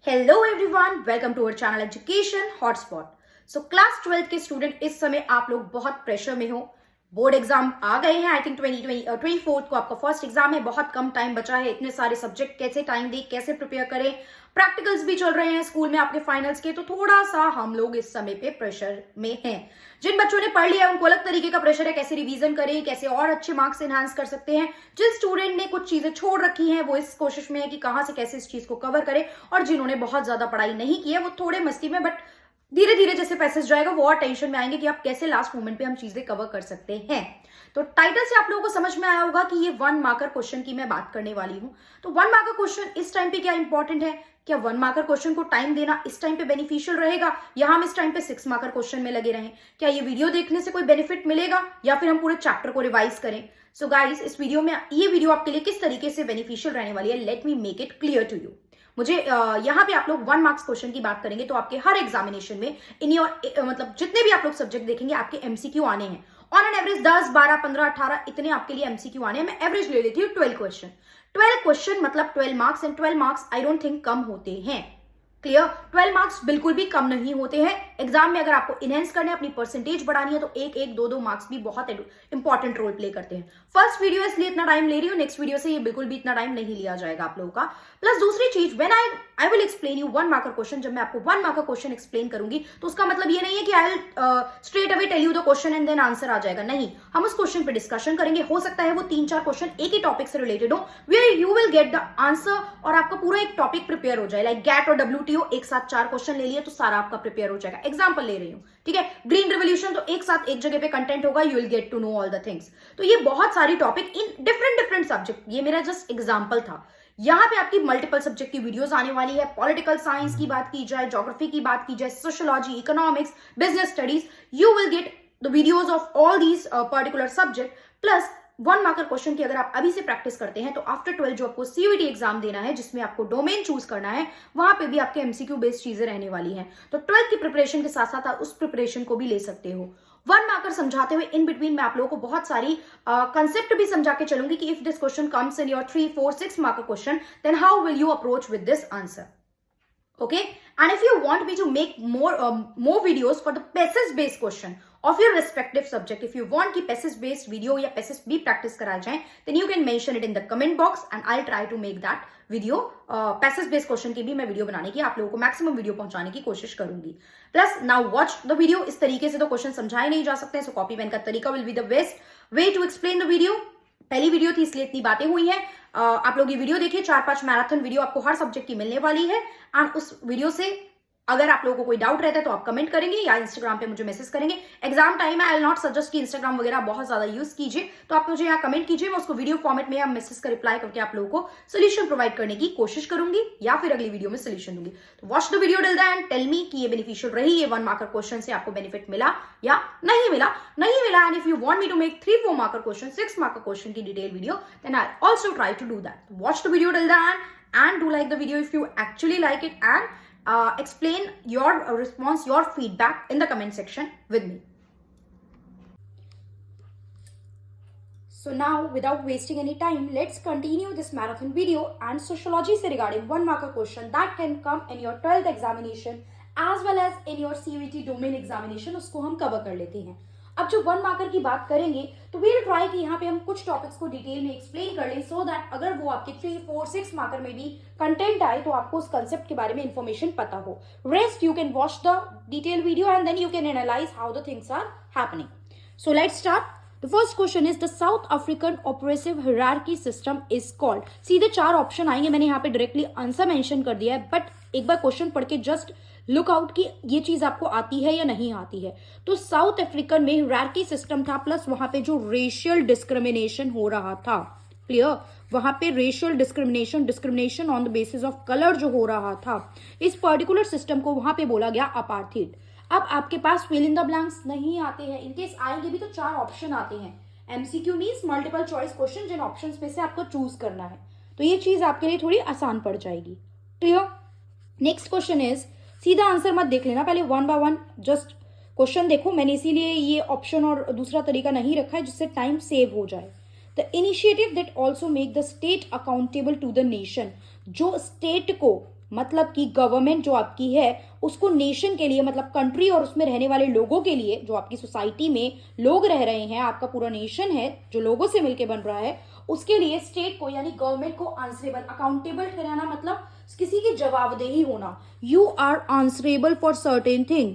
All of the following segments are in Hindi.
Hello everyone, welcome to our channel education hotspot. So class 12 के स्टूडेंट, इस समय आप लोग बहुत प्रेशर में हो। बोर्ड एग्जाम आ गए हैं। आई थिंक 24 को आपका फर्स्ट एग्जाम है। बहुत कम टाइम बचा है। इतने सारे सब्जेक्ट कैसे टाइम दें, कैसे प्रिपेयर करें। प्रैक्टिकल्स भी चल रहे हैं स्कूल में आपके फाइनल्स के, तो थोड़ा सा हम लोग इस समय पे प्रेशर में हैं। जिन बच्चों ने पढ़ लिया उनको अलग तरीके का प्रेशर है, कैसे रिवीजन करें, कैसे और अच्छे मार्क्स एनहांस कर सकते हैं। जिन स्टूडेंट ने कुछ चीजें छोड़ रखी हैं वो इस कोशिश में है कि कहां से कैसे इस चीज को कवर करें, और जिन्होंने बहुत ज्यादा पढ़ाई नहीं की है वो थोड़े मस्ती में, बट धीरे धीरे जैसे पैसेज जाएगा वो और टेंशन में आएंगे कि आप कैसे लास्ट मोमेंट पे हम चीजें कवर कर सकते हैं। तो टाइटल से आप लोगों को समझ में आया होगा कि ये 1 मार्कर क्वेश्चन की मैं बात करने वाली हूं। तो 1 मार्कर क्वेश्चन इस टाइम पे क्या इंपॉर्टेंट है? क्या 1 मार्कर क्वेश्चन को टाइम देना इस टाइम पे बेनिफिशियल रहेगा, या हम इस टाइम पे 6 मार्कर क्वेश्चन में लगे रहें? क्या ये वीडियो देखने से कोई बेनिफिट मिलेगा, या फिर हम पूरे चैप्टर को रिवाइज करें? सो गाइस, इस वीडियो में ये वीडियो आपके लिए किस तरीके से बेनिफिशियल रहने वाली है, let me make it clear to you. मुझे यहाँ पे आप लोग 1 मार्क्स क्वेश्चन की बात करेंगे, तो आपके हर एग्जामिनेशन में इन योर मतलब जितने भी आप लोग सब्जेक्ट देखेंगे आपके एमसीक्यू आने हैं। ऑन एन एवरेज 10, 12, 15, 18 इतने आपके लिए एमसीक्यू आने हैं। मैं एवरेज ले लेती हूँ 12 क्वेश्चन। 12 क्वेश्चन मतलब 12 marks, and 12 marks I don't think कम होते हैं। क्लियर? 12 मार्क्स बिल्कुल भी कम नहीं होते हैं। एग्जाम में अगर आपको इनहेंस करना है, अपनी परसेंटेज बढ़ानी है, तो 1, 2 मार्क्स भी बहुत इंपॉर्टेंट रोल प्ले करते हैं। फर्स्ट वीडियो इसलिए इतना टाइम ले रही हूँ, नेक्स्ट वीडियो से ये बिल्कुल भी इतना टाइम नहीं लिया जाएगा आप लोगों का। प्लस दूसरी चीज, when I will explain you 1 marker question, जब मैं आपको 1 मार्कर क्वेश्चन एक्सप्लेन करूंगी तो उसका मतलब ये नहीं है कि I will straight away tell you the question and then answer आ जाएगा। नहीं, हम उस क्वेश्चन पे डिस्कशन करेंगे। हो सकता है वो 3-4 क्वेश्चन एक ही टॉपिक से रिलेटेड हो, where you will get the answer, और आपका पूरा एक टॉपिक प्रिपेयर हो जाए। लाइक गैट और WTO एक साथ 4 क्वेश्चन ले लिए तो सारा आपका प्रिपेयर हो जाएगा। एग्जाम्पल ले रही हूँ, ठीक है? ग्रीन रिवोल्यूशन, तो एक साथ एक जगह पे कंटेंट होगा, you will get to know all the things. तो ये बहुत सारी टॉपिक इन डिफरेंट सब्जेक्ट, ये मेरा जस्ट एग्जाम्पल था। यहाँ पे आपकी मल्टीपल सब्जेक्ट की वीडियोस आने वाली है। पॉलिटिकल साइंस की बात की जाए, ज्योग्राफी की बात की जाए, sociology, economics, business studies, you will get the videos of all these particular subject. Plus 1 marker question की अगर आप अभी से प्रैक्टिस करते हैं तो आफ्टर 12 जो आपको CUET एग्जाम देना है, जिसमें आपको डोमेन चूज करना है, वहां पे भी आपके MCQ बेस्ड चीजें रहने वाली हैं। तो 12 की प्रिपरेशन के साथ साथ आप उस प्रिपरेशन को भी ले सकते हो। 1 मार्कर समझाते हुए इन बिटवीन मैं आप लोगों को बहुत सारी कंसेप्ट भी समझा के चलूंगी कि if this question comes in your 3, 4, 6 marker question, then how will you approach with this answer? Okay, and if you want me to make more videos for the PESES based question of your respective subject, if you want कि PESES based video या PESES भी practice कराया जाए, then you can mention it in the comment box and I'll try to make that video। PESES based question की भी मैं वीडियो बनाने की, आप लोगों को मैक्सिमम वीडियो पहुंचाने की कोशिश करूंगी। Plus now watch the video. इस तरीके से तो क्वेश्चन समझाए नहीं जा सकते, सो कॉपी पेन का तरीका will be the best way to explain the video. पहली वीडियो थी इसलिए इतनी बातें हुई हैं। आप लोग ये वीडियो देखिए, 4-5 मैराथन वीडियो आपको हर सब्जेक्ट की मिलने वाली है। एंड उस वीडियो से अगर आप लोगों को कोई डाउट रहता है तो आप कमेंट करेंगे या इंस्टाग्राम पे मुझे मैसेज करेंगे। एग्जाम टाइम है, आई विल नॉट सजेस्ट कि इंस्टाग्राम वगैरह बहुत ज्यादा यूज कीजिए, तो आप मुझे यहाँ कमेंट कीजिए, मैं उसको वीडियो फॉर्मेट में या मैसेज का रिप्लाई करके आप लोगों को सोल्यूशन प्रोवाइड करने की कोशिश करूंगी, या फिर अगली वीडियो में सोल्यूशन दूंगी। तो watch the video till the end, tell me कि ये बेनिफिशियल रही, ये 1 मार्कर क्वेश्चन से आपको बेनिफिट मिला या नहीं मिला। And if you want me to make 3-4 marker question, 6 marker question की detail video, then I also try to do that. Watch the video till the end do like the video if you actually like it, and explain your response, your feedback in the comment section with me. So now, without wasting any time, let's continue this marathon video and sociology से regarding 1 marker question that can come in your 12th examination as well as in your CUET domain examination, उसको हम cover कर लेते हैं। अब जो 1 मार्कर की बात करेंगे तो वील ट्राई कि यहाँ पे हम कुछ टॉपिक्स को डिटेल में एक्सप्लेन कर लें, सो दैट अगर वो आपके 3, 4, 6 मार्कर में भी कंटेंट आए तो आपको उस कंसेप्ट के बारे में इंफॉर्मेशन पता हो। Rest you can watch the detail video and then you can analyse how the things are happening. So let's start. The first question is the South African oppressive hierarchy system is called। सीधे 4 ऑप्शन आएंगे, मैंने यहाँ पे डायरेक्टली आंसर मेंशन कर दिया है, बट एक बार क्वेश्चन पढ़ के जस्ट लुक आउट कि ये चीज आपको आती है या नहीं आती है। तो साउथ अफ्रीकन में हिरार्की सिस्टम था, प्लस वहां पे जो रेशियल डिस्क्रिमिनेशन हो रहा था, क्लियर, वहां पे racial discrimination on the basis of colour जो हो रहा था, इस पर्टिकुलर सिस्टम को वहां पे बोला गया अपार्थीड। अब आपके पास फिल इन द ब्लैंक्स नहीं आते हैं, इनकेस आएंगे भी तो 4 ऑप्शन आते हैं। MCQ means multiple choice question, जिन ऑप्शंस में से आपको चूज करना है, तो ये चीज आपके लिए थोड़ी आसान पड़ जाएगी। क्लियर? नेक्स्ट क्वेश्चन इज, सीधा आंसर मत देख लेना, पहले 1 by 1 जस्ट क्वेश्चन देखो। मैंने इसीलिए ये ऑप्शन और दूसरा तरीका नहीं रखा है जिससे टाइम सेव हो जाए। The initiative that also make the state accountable to the nation, जो स्टेट को मतलब कि गवर्नमेंट जो आपकी है उसको नेशन के लिए, मतलब कंट्री और उसमें रहने वाले लोगों के लिए, जो आपकी सोसाइटी में लोग रह रहे हैं, आपका पूरा नेशन है जो लोगों से मिलकर बन रहा है, उसके लिए स्टेट को यानी गवर्नमेंट को आंसरेबल, अकाउंटेबल ठहराना, मतलब किसी की जवाबदेही होना। You are answerable for certain thing.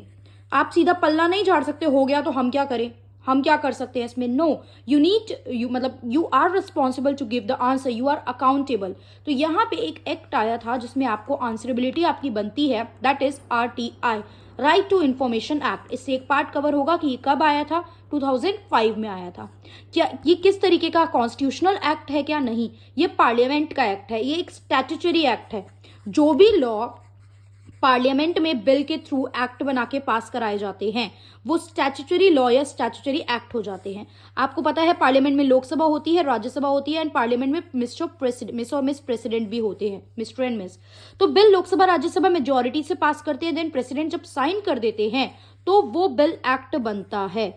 आप सीधा पल्ला नहीं झाड़ सकते, हो गया तो हम क्या करें, हम क्या कर सकते हैं इसमें। नो, यू नीड, यू मतलब you are responsible to give the answer, you are accountable. तो यहाँ पे एक एक्ट आया था जिसमें आपको आंसरेबिलिटी आपकी बनती है, that is RTI, right to information act. इससे एक पार्ट कवर होगा कि ये कब आया था, 2005 में आया था। क्या ये किस तरीके का कॉन्स्टिट्यूशनल एक्ट है क्या, नहीं, ये पार्लियामेंट का एक्ट है, ये एक स्टैट्यूटरी एक्ट है। जो भी लॉ पार्लियामेंट में बिल के थ्रू एक्ट बना के पास कराए जाते हैं वो स्टैट्यूटरी लॉ या स्टैट्यूटरी एक्ट हो जाते हैं। आपको पता है पार्लियामेंट में लोकसभा होती है, राज्यसभा होती है, एंड पार्लियामेंट में मिस और मिस प्रेसिडेंट भी होते हैं, मिस्टर एंड मिस। तो बिल लोकसभा राज्यसभा मेजोरिटी से पास करते हैं, देन प्रेसिडेंट जब साइन कर देते हैं तो वो बिल एक्ट बनता है,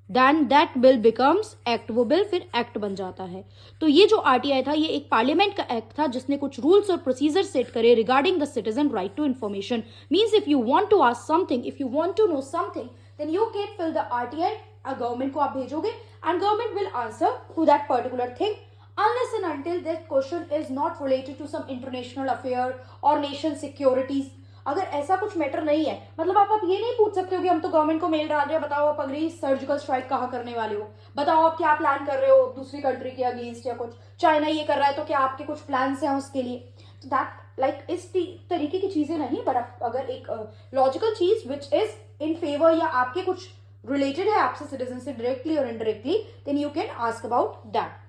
then that bill becomes act, वो बिल फिर एक्ट बन जाता है। तो ये जो RTI था ये एक पार्लियामेंट का एक्ट था जिसने कुछ रूल्स और प्रोसीजर सेट करे regarding the citizen right to information. Means if you want to ask something, if you want to know something, then you can fill the RTI, government को आप भेजोगे and government will answer to that particular thing unless and until that question is not related to some international affair or nation securities। अगर ऐसा कुछ मैटर नहीं है, मतलब आप ये नहीं पूछ सकते हो कि हम तो गवर्नमेंट को मेल डाल रहे हैं, बताओ आप अगली सर्जिकल स्ट्राइक कहाँ करने वाले हो, बताओ आप क्या प्लान कर रहे हो दूसरी कंट्री के अगेंस्ट, या कुछ चाइना ये कर रहा है तो क्या आपके कुछ प्लान्स हैं उसके लिए। तो दैट लाइक इस तरीके की चीजें नहीं, बट अगर एक लॉजिकल चीज विच इज इन फेवर या आपके कुछ रिलेटेड है आपसे सिटीजन से डायरेक्टली और indirectly, then you can ask about that.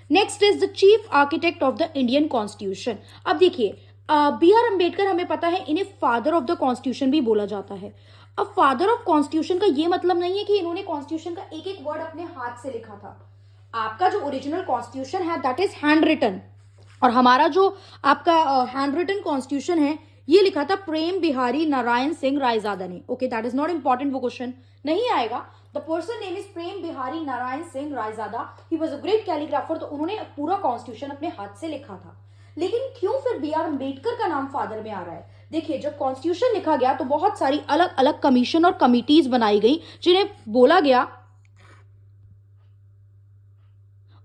Next is the chief architect of the Indian constitution. अब देखिए BR अम्बेडकर, हमें पता है इन्हें फादर ऑफ द कॉन्स्टिट्यूशन भी बोला जाता है। अब फादर ऑफ कॉन्स्टिट्यूशन का ये मतलब नहीं है कि इन्होंने कॉन्स्टिट्यूशन का एक एक वर्ड अपने हाथ से लिखा था। आपका जो ओरिजिनल कॉन्स्टिट्यूशन है दैट इज हैंड रिटन, और हमारा जो आपका हैंड रिटन कॉन्स्टिट्यूशन है ये लिखा था प्रेम बिहारी नारायण सिंह रायजादा ने। Okay, that is not important, वो क्वेश्चन नहीं आएगा। The person name is Prem Bihari Narayan Singh Raizada, he was a great calligrapher. तो उन्होंने पूरा कॉन्स्टिट्यूशन अपने हाथ से लिखा था। लेकिन क्यों फिर BR अम्बेडकर का नाम फादर में आ रहा है? देखिए, जब कॉन्स्टिट्यूशन लिखा गया तो बहुत सारी अलग अलग कमीशन और कमिटीज बनाई गई जिन्हें बोला गया,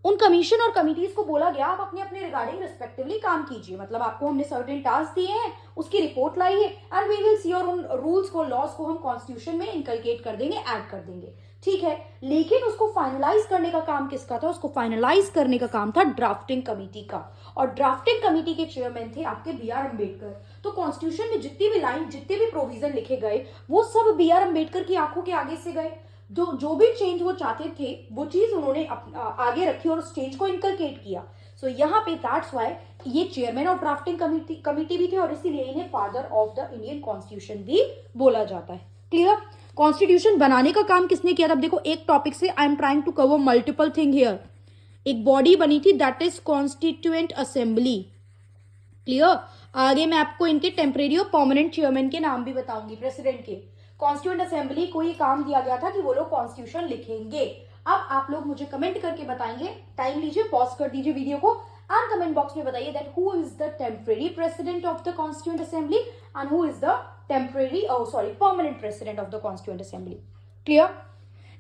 उन कमीशन और कमिटीज को बोला गया आप अपने अपने रिगार्डिंग रिस्पेक्टिवली काम कीजिए। मतलब आपको हमने सर्टेन टास्क दिए हैं, उसकी रिपोर्ट लाइए एंड वी विल सी, और उन रूल्स को, लॉस को हम कॉन्स्टिट्यूशन में इनकलकेट कर देंगे, ऐड कर देंगे, ठीक है। लेकिन उसको फाइनलाइज करने का काम किसका था? उसको फाइनलाइज करने का काम था ड्राफ्टिंग कमिटी का, और ड्राफ्टिंग कमिटी के चेयरमैन थे आपके BR अम्बेडकर। तो कॉन्स्टिट्यूशन में जितनी भी लाइन, जितने भी प्रोविजन लिखे गए वो सब BR अम्बेडकर की आंखों के आगे से गए। जो भी चेंज वो चाहते थे वो चीज उन्होंने आगे रखी और उस चेंज को इनकलकेट किया। सो यहाँ पे दैट्स व्हाई ये चेयरमैन ऑफ ड्राफ्टिंग कमिटी भी थे, और इसीलिए इन्हें father of the Indian constitution भी बोला जाता है। क्लियर? कॉन्स्टिट्यूशन बनाने का काम किसने किया था? अब देखो, एक टॉपिक से I am trying to cover multiple thing here. एक बॉडी बनी थी that is constituent assembly. Clear? आगे मैं आपको इनके टेम्परेरी और परमानेंट चेयरमैन के नाम भी बताऊंगी, प्रेसिडेंट के। कॉन्स्टिट्यूएंट असेंबली को ये काम दिया गया था कि वो लोग कॉन्स्टिट्यूशन लिखेंगे। अब आप लोग मुझे कमेंट करके बताएंगे, टाइम लीजिए, पॉज कर दीजिए वीडियो को एंड कमेंट बॉक्स में बताइए that who is the temporary president of the constituent assembly and who is the permanent president of the constituent assembly. Clear?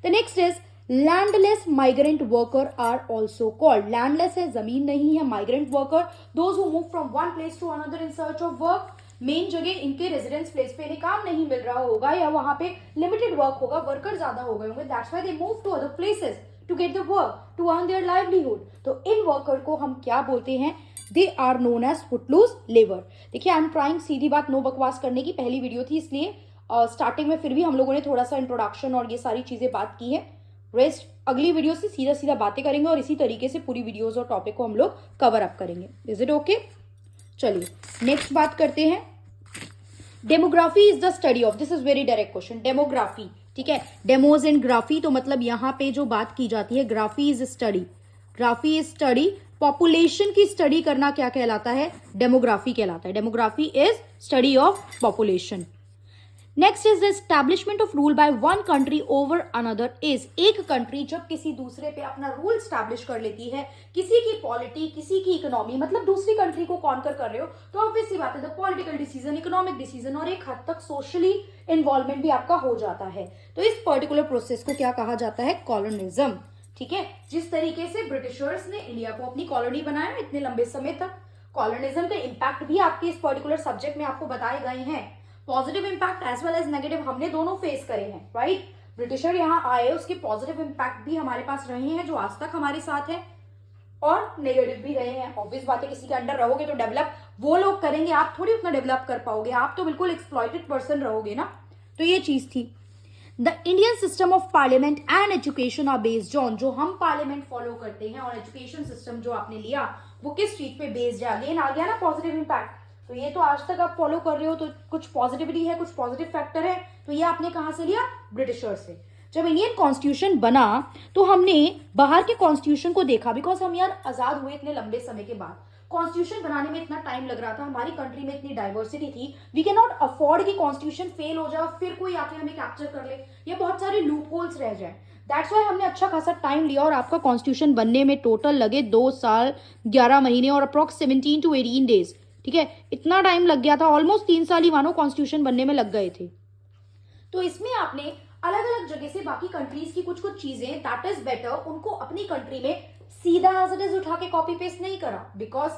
The next is landless migrant worker are also called. Landless है, जमीन नहीं है, migrant worker those who move from one place to another in search of work. Main जगह इनके रेजिडेंस प्लेस पे इन्हें काम नहीं मिल रहा होगा या वहां पे लिमिटेड वर्क होगा, वर्कर ज्यादा हो गए होंगे, that's why they move to other places to get the work to earn their livelihood. तो इन वर्कर को हम क्या बोलते हैं? They are known as footloose labour. देखिए, आई एम ट्राइंग, सीधी बात, नो बकवास करने की पहली वीडियो थी, इसलिए स्टार्टिंग में फिर भी हम लोगों ने थोड़ा सा इंट्रोडक्शन और ये सारी चीजें बात की है। रेस्ट अगली वीडियो से सीधा सीधा बातें करेंगे और इसी तरीके से पूरी वीडियोस और टॉपिक को हम लोग कवर अप करेंगे। Is it okay? चलिए नेक्स्ट बात करते हैं। Demography is the study of, this is very direct question, demography, ठीक है। डेमोज एंड ग्राफी, तो मतलब यहाँ पे जो बात की जाती है, graphy is study, graphy is study, population की स्टडी करना क्या कहलाता है? डेमोग्राफी कहलाता है। Demography is study of population. Next is the establishment of rule by one country over another is, एक कंट्री जब किसी दूसरे पे अपना रूल स्टैब्लिश कर लेती है, किसी की पॉलिटी, किसी की इकोनॉमी, मतलब दूसरी कंट्री को कॉन्कर कर रहे हो, तो ऑब्वियस सी बात है the political decision, economic decision और एक हद तक सोशली इन्वॉल्वमेंट भी आपका हो जाता है। तो इस पर्टिकुलर प्रोसेस को क्या कहा जाता है? कॉलोनिज्म। ठीक है, जिस तरीके से ब्रिटिशर्स ने इंडिया को अपनी कॉलोनी बनाया इतने लंबे समय तक, कॉलोनिज्म का इंपैक्ट भी आपके इस पर्टिकुलर सब्जेक्ट में आपको बताए गए हैं। Positive impact as well as negative हमने दोनों फेस करे हैं, राइट? ब्रिटिशर यहाँ आए, उसके पॉजिटिव इंपैक्ट भी हमारे पास रहे हैं जो आज तक हमारे साथ है, और नेगेटिव भी रहे हैं। ऑब्वियस बात है, किसी के अंडर रहोगे तो डेवलप वो लोग करेंगे, आप थोड़ी उतना डेवलप कर पाओगे, आप तो बिल्कुल एक्सप्लॉइटेड पर्सन रहोगे ना। तो ये चीज थी। The Indian system of parliament and education are based on, जो हम पार्लियामेंट फॉलो करते हैं और एजुकेशन सिस्टम जो आपने लिया वो किस चीज पे बेस्ड है? अगेन आ गया ना पॉजिटिव इंपैक्ट। तो ये तो आज तक आप फॉलो कर रहे हो, तो कुछ पॉजिटिविटी है, कुछ पॉजिटिव फैक्टर है, तो ये आपने कहां से लिया? ब्रिटिशर से। जब इंडियन कॉन्स्टिट्यूशन बना तो हमने बाहर के कॉन्स्टिट्यूशन को देखा, बिकॉज हम यार आजाद हुए इतने लंबे समय के बाद, कॉन्स्टिट्यूशन बनाने में इतना टाइम लग रहा था, हमारी कंट्री में इतनी डाइवर्सिटी थी, वी कैन नॉट अफोर्ड कि कॉन्स्टिट्यूशन फेल हो जाए फिर कोई आके हमें कैप्चर कर ले, ये बहुत सारे लूप होल्स रह जाए। दैट्स वाई हमने अच्छा खासा टाइम लिया और आपका कॉन्स्टिट्यूशन बनने में टोटल लगे 2 साल 11 महीने और अप्रॉक्स 17 to 18 डेज। ठीक है, इतना टाइम लग गया था, ऑलमोस्ट 3 साल ही मानो कॉन्स्टिट्यूशन बनने में लग गए थे। तो इसमें आपने अलग अलग जगह से बाकी कंट्रीज की कुछ कुछ चीजें दैट इज बेटर, उनको अपनी कंट्री में सीधा एज इट इज उठा के कॉपी पेस्ट नहीं करा, बिकॉज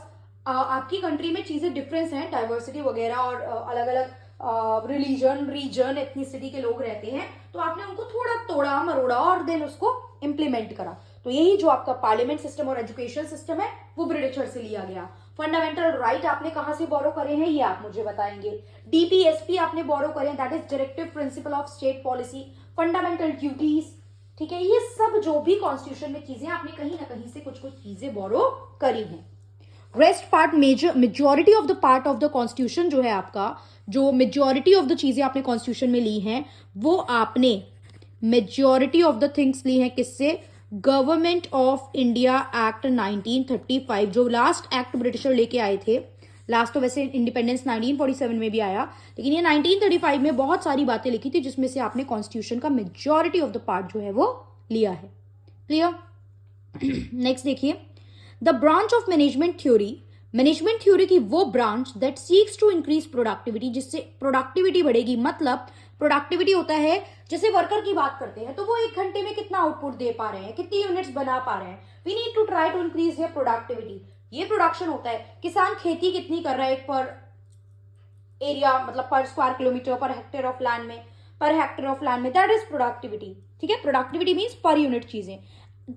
आपकी कंट्री में चीजें डिफरेंस हैं, डाइवर्सिटी वगैरह और अलग अलग रिलीजन, रीजन, एथनिसिटी के लोग रहते हैं, तो आपने उनको थोड़ा तोड़ा मरोड़ा और देन उसको इम्प्लीमेंट करा। तो यही जो आपका पार्लियामेंट सिस्टम और एजुकेशन सिस्टम है वो ब्रिटिशर से लिया गया। फंडामेंटल राइट आपने कहां से बोरो करे हैं ये आप मुझे बताएंगे। डीपीएसपी आपने बोरो करे हैं, that is directive principle of state policy. Fundamental duties, ठीक है, ये सब जो भी कॉन्स्टिट्यूशन में चीजें आपने कहीं ना कहीं से कुछ कुछ चीजें बोरो करी हैं। Rest part, majority of the part of the constitution जो है आपका, जो मेजोरिटी ऑफ द चीजें आपने कॉन्स्टिट्यूशन में ली हैं वो आपने मेजोरिटी ऑफ द थिंग्स ली हैं किससे? गवर्नमेंट ऑफ इंडिया एक्ट 1935, जो लास्ट एक्ट ब्रिटिशर लेके आए थे। लास्ट तो वैसे इंडिपेंडेंस 1947 में भी आया, लेकिन ये 1935 में बहुत सारी बातें लिखी थी जिसमें से आपने कॉन्स्टिट्यूशन का मेजोरिटी ऑफ द पार्ट जो है वो लिया है। क्लियर? नेक्स्ट देखिए, the branch of management theory की वो branch that seeks to increase productivity, जिससे प्रोडक्टिविटी बढ़ेगी। मतलब प्रोडक्टिविटी होता है, जैसे वर्कर की बात करते हैं तो वो 1 घंटे में कितना आउटपुट दे पा रहे हैं, कितनी यूनिट्स बना पा रहे हैं, we need to try to increase their productivity, ये प्रोडक्शन होता है। किसान खेती कितनी कर रहा है एक पर एरिया, मतलब per square kilometre, per hectare of land में, दैट इज प्रोडक्टिविटी। ठीक है, प्रोडक्टिविटी मीन्स पर यूनिट चीजें।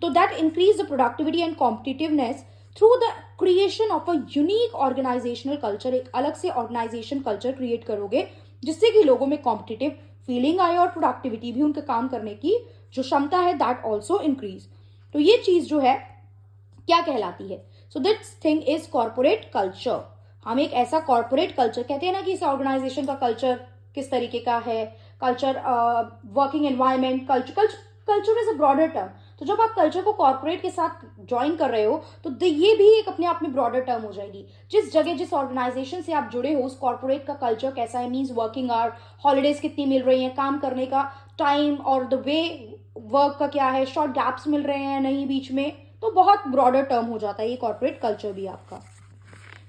तो that increase the productivity and competitiveness through the creation of a unique organisational culture. एक अलग से ऑर्गेनाइजेशन कल्चर क्रिएट करोगे जिससे कि लोगों में कॉम्पिटिटिव फीलिंग आए और प्रोडक्टिविटी भी, उनके काम करने की जो क्षमता है दैट ऑल्सो इंक्रीज। तो ये चीज जो है क्या कहलाती है? So this thing is corporate culture. हम एक ऐसा कॉर्पोरेट कल्चर कहते हैं ना कि इस ऑर्गेनाइजेशन का कल्चर किस तरीके का है, culture, working environment, culture is a broader term. तो जब आप कल्चर को कॉर्पोरेट के साथ ज्वाइन कर रहे हो तो ये भी एक अपने आप में ब्रॉडर टर्म हो जाएगी। जिस जगह, जिस ऑर्गेनाइजेशन से आप जुड़े हो, उस कॉर्पोरेट का कल्चर कैसा है, मींस वर्किंग आवर, हॉलीडेज कितनी मिल रही हैं, काम करने का टाइम और द वे वर्क का क्या है, शॉर्ट गैप्स मिल रहे हैं नहीं बीच में, तो बहुत ब्रॉडर टर्म हो जाता है ये कॉर्पोरेट कल्चर भी आपका।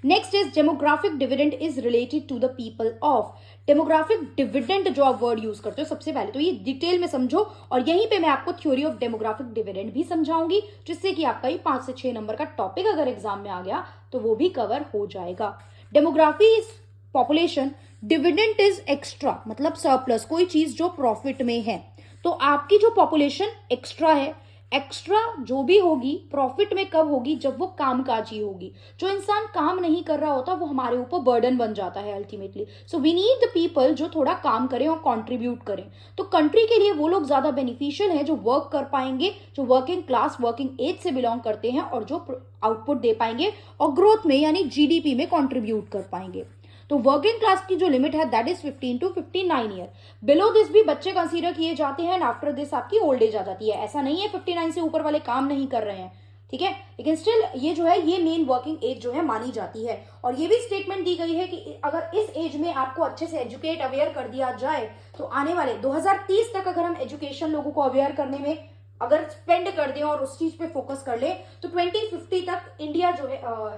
Next is demographic dividend is related to the people of. Demographic dividend जो आप वर्ड यूज करते हो, सबसे पहले तो ये डिटेल में समझो और यहीं पे मैं आपको थ्योरी ऑफ डेमोग्राफिक डिविडेंड भी समझाऊंगी, जिससे कि आपका ये 5 से 6 नंबर का टॉपिक अगर एग्जाम में आ गया तो वो भी कवर हो जाएगा। Demography is population, dividend is extra, मतलब सरप्लस, कोई चीज जो प्रॉफिट में है। तो आपकी जो पॉपुलेशन एक्स्ट्रा है, एक्स्ट्रा जो भी होगी प्रॉफिट में कब होगी? जब वो कामकाजी होगी। जो इंसान काम नहीं कर रहा होता वो हमारे ऊपर बर्डन बन जाता है ultimately. So we need the people जो थोड़ा काम करें और कंट्रीब्यूट करें। तो कंट्री के लिए वो लोग ज्यादा बेनिफिशियल हैं जो वर्क कर पाएंगे, जो वर्किंग क्लास, वर्किंग एज से बिलोंग करते हैं और जो आउटपुट दे पाएंगे और ग्रोथ में यानी जीडीपी में कंट्रीब्यूट कर पाएंगे। तो वर्किंग क्लास की जो लिमिट है that is 15 to 59 year. Below this भी बच्चे कंसीडर किए जाते हैं एंड आफ्टर दिस आपकी ओल्ड एज आ जाती है। ऐसा नहीं है 59 से ऊपर वाले काम नहीं कर रहे हैं, ठीक है, लेकिन स्टिल ये जो है ये मेन वर्किंग एज जो है मानी जाती है। और ये भी स्टेटमेंट दी गई है कि अगर इस एज में आपको अच्छे से एजुकेट अवेयर कर दिया जाए तो आने वाले 2030 तक अगर हम एजुकेशन लोगों को अवेयर करने में अगर स्पेंड कर दें और उस चीज पे फोकस कर ले तो 2050 तक इंडिया जो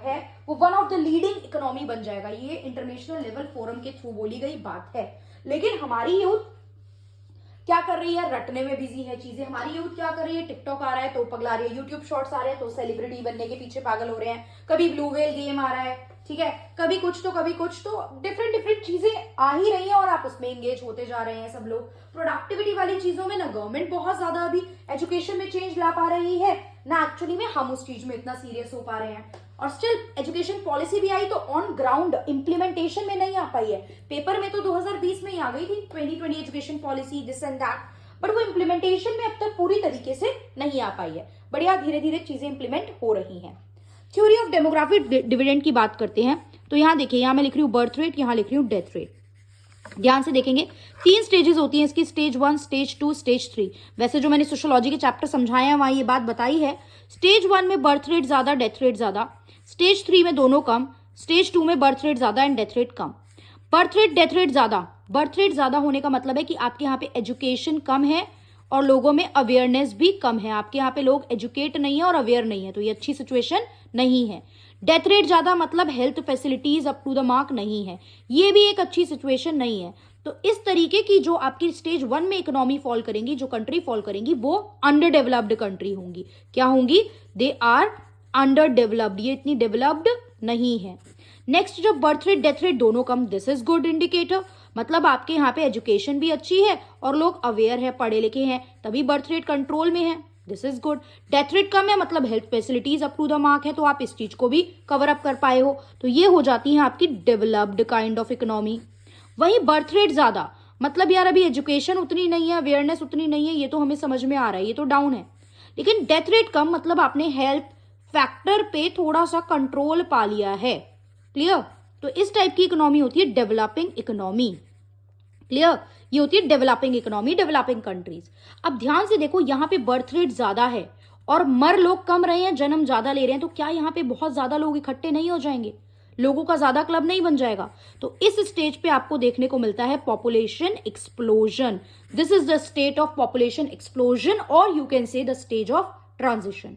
है वो one of the leading economy बन जाएगा। ये इंटरनेशनल लेवल फोरम के थ्रू बोली गई बात है। लेकिन हमारी यूथ क्या कर रही है, रटने में बिजी है चीजें। हमारी यूथ क्या कर रही है, टिकटॉक आ रहा है तो पगला रही है, यूट्यूब शॉर्ट्स आ रहे हैं तो सेलिब्रिटी बनने के पीछे पागल हो रहे हैं, कभी ब्लू व्हेल गेम आ रहा है, ठीक है, कभी कुछ तो डिफरेंट डिफरेंट चीजें आ ही रही हैं और आप उसमें एंगेज होते जा रहे हैं सब लोग। प्रोडक्टिविटी वाली चीजों में ना गवर्नमेंट बहुत ज्यादा अभी एजुकेशन में चेंज ला पा रही है, ना एक्चुअली में हम उस चीज में इतना सीरियस हो पा रहे हैं। और स्टिल एजुकेशन पॉलिसी भी आई तो ऑन ग्राउंड इंप्लीमेंटेशन में नहीं आ पाई है। पेपर में तो 2020 में ही आ गई थी 2020 education policy this and that, but वो इंप्लीमेंटेशन में अब तक पूरी तरीके से नहीं आ पाई है। बढ़िया धीरे धीरे चीजें इंप्लीमेंट हो रही हैं। थ्योरी ऑफ डेमोग्राफिक डिविडेंड की बात करते हैं तो यहाँ देखिए, यहाँ मैं लिख रही हूँ बर्थ रेट, यहाँ लिख रही हूँ डेथ रेट। ध्यान से देखेंगे 3 स्टेजेस होती हैं इसकी, स्टेज 1, स्टेज 2, स्टेज 3। वैसे जो मैंने सोशियोलॉजी के चैप्टर समझाए हैं वहां ये बात बताई है। स्टेज 1 में बर्थ रेट ज्यादा, डेथ रेट ज्यादा। स्टेज 3 में दोनों कम। स्टेज 2 में बर्थ रेट ज्यादा and death rate come. Birth rate death rate ज्यादा, बर्थ रेट ज्यादा होने का मतलब है कि आपके यहाँ पे एजुकेशन कम है और लोगों में अवेयरनेस भी कम है। आपके यहाँ पे लोग एजुकेट नहीं है और अवेयर नहीं है, तो ये अच्छी सिचुएशन नहीं है। डेथ रेट ज्यादा मतलब health facilities up to the mark नहीं है, ये भी एक अच्छी सिचुएशन नहीं है। तो इस तरीके की जो आपकी स्टेज 1 में इकोनॉमी फॉल करेंगी, जो कंट्री फॉल करेंगी, वो अंडर डेवलप्ड कंट्री होंगी। क्या होंगी? दे आर अंडर डेवलप्ड, ये इतनी डेवलप्ड नहीं है। नेक्स्ट, जब बर्थ रेट डेथ रेट दोनों कम, दिस इज गुड इंडिकेटर, मतलब आपके यहाँ पे एजुकेशन भी अच्छी है और लोग अवेयर है, पढ़े लिखे हैं, तभी बर्थ रेट कंट्रोल में है, this is good. Death rate कम है मतलब health facilities up to the mark है, तो आप इस चीज को भी कवर अप कर पाए हो, तो ये हो जाती है आपकी डेवलप्ड काइंड ऑफ इकोनॉमी। वहीं बर्थ रेट ज्यादा मतलब यार अभी एजुकेशन उतनी नहीं है, अवेयरनेस उतनी नहीं है, ये तो हमें समझ में आ रहा है, ये तो डाउन है। लेकिन डेथ रेट कम मतलब आपने हेल्थ फैक्टर पे थोड़ा सा कंट्रोल पा लिया है। क्लियर? तो इस टाइप की इकोनॉमी होती है डेवलपिंग इकोनॉमी। क्लियर? ये होती है डेवलपिंग इकोनॉमी, डेवलपिंग कंट्रीज। अब ध्यान से देखो, यहाँ पे बर्थ रेट ज्यादा है और मर लोग कम रहे हैं, जन्म ज्यादा ले रहे हैं, तो क्या यहाँ पे बहुत ज्यादा लोग इकट्ठे नहीं हो जाएंगे? लोगों का ज्यादा क्लब नहीं बन जाएगा? तो इस स्टेज पे आपको देखने को मिलता है population explosion. This is the state of population explosion और you can say the stage of transition.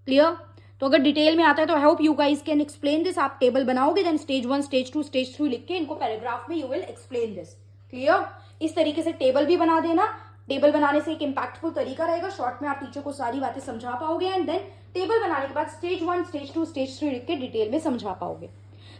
Clear? तो अगर डिटेल में आता है तो I hope you guys can explain this. आप टेबल बनाओगे, देन स्टेज 1, स्टेज 2, स्टेज 3 लिख के इनको पैराग्राफ में you will explain this. Clear? इस तरीके से टेबल भी बना देना। टेबल बनाने से एक इंपैक्टफुल तरीका रहेगा, शॉर्ट में आप टीचर को सारी बातें समझा पाओगे एंड देन टेबल बनाने के बाद स्टेज 1, स्टेज 2, स्टेज 3 लिख के डिटेल में समझा पाओगे।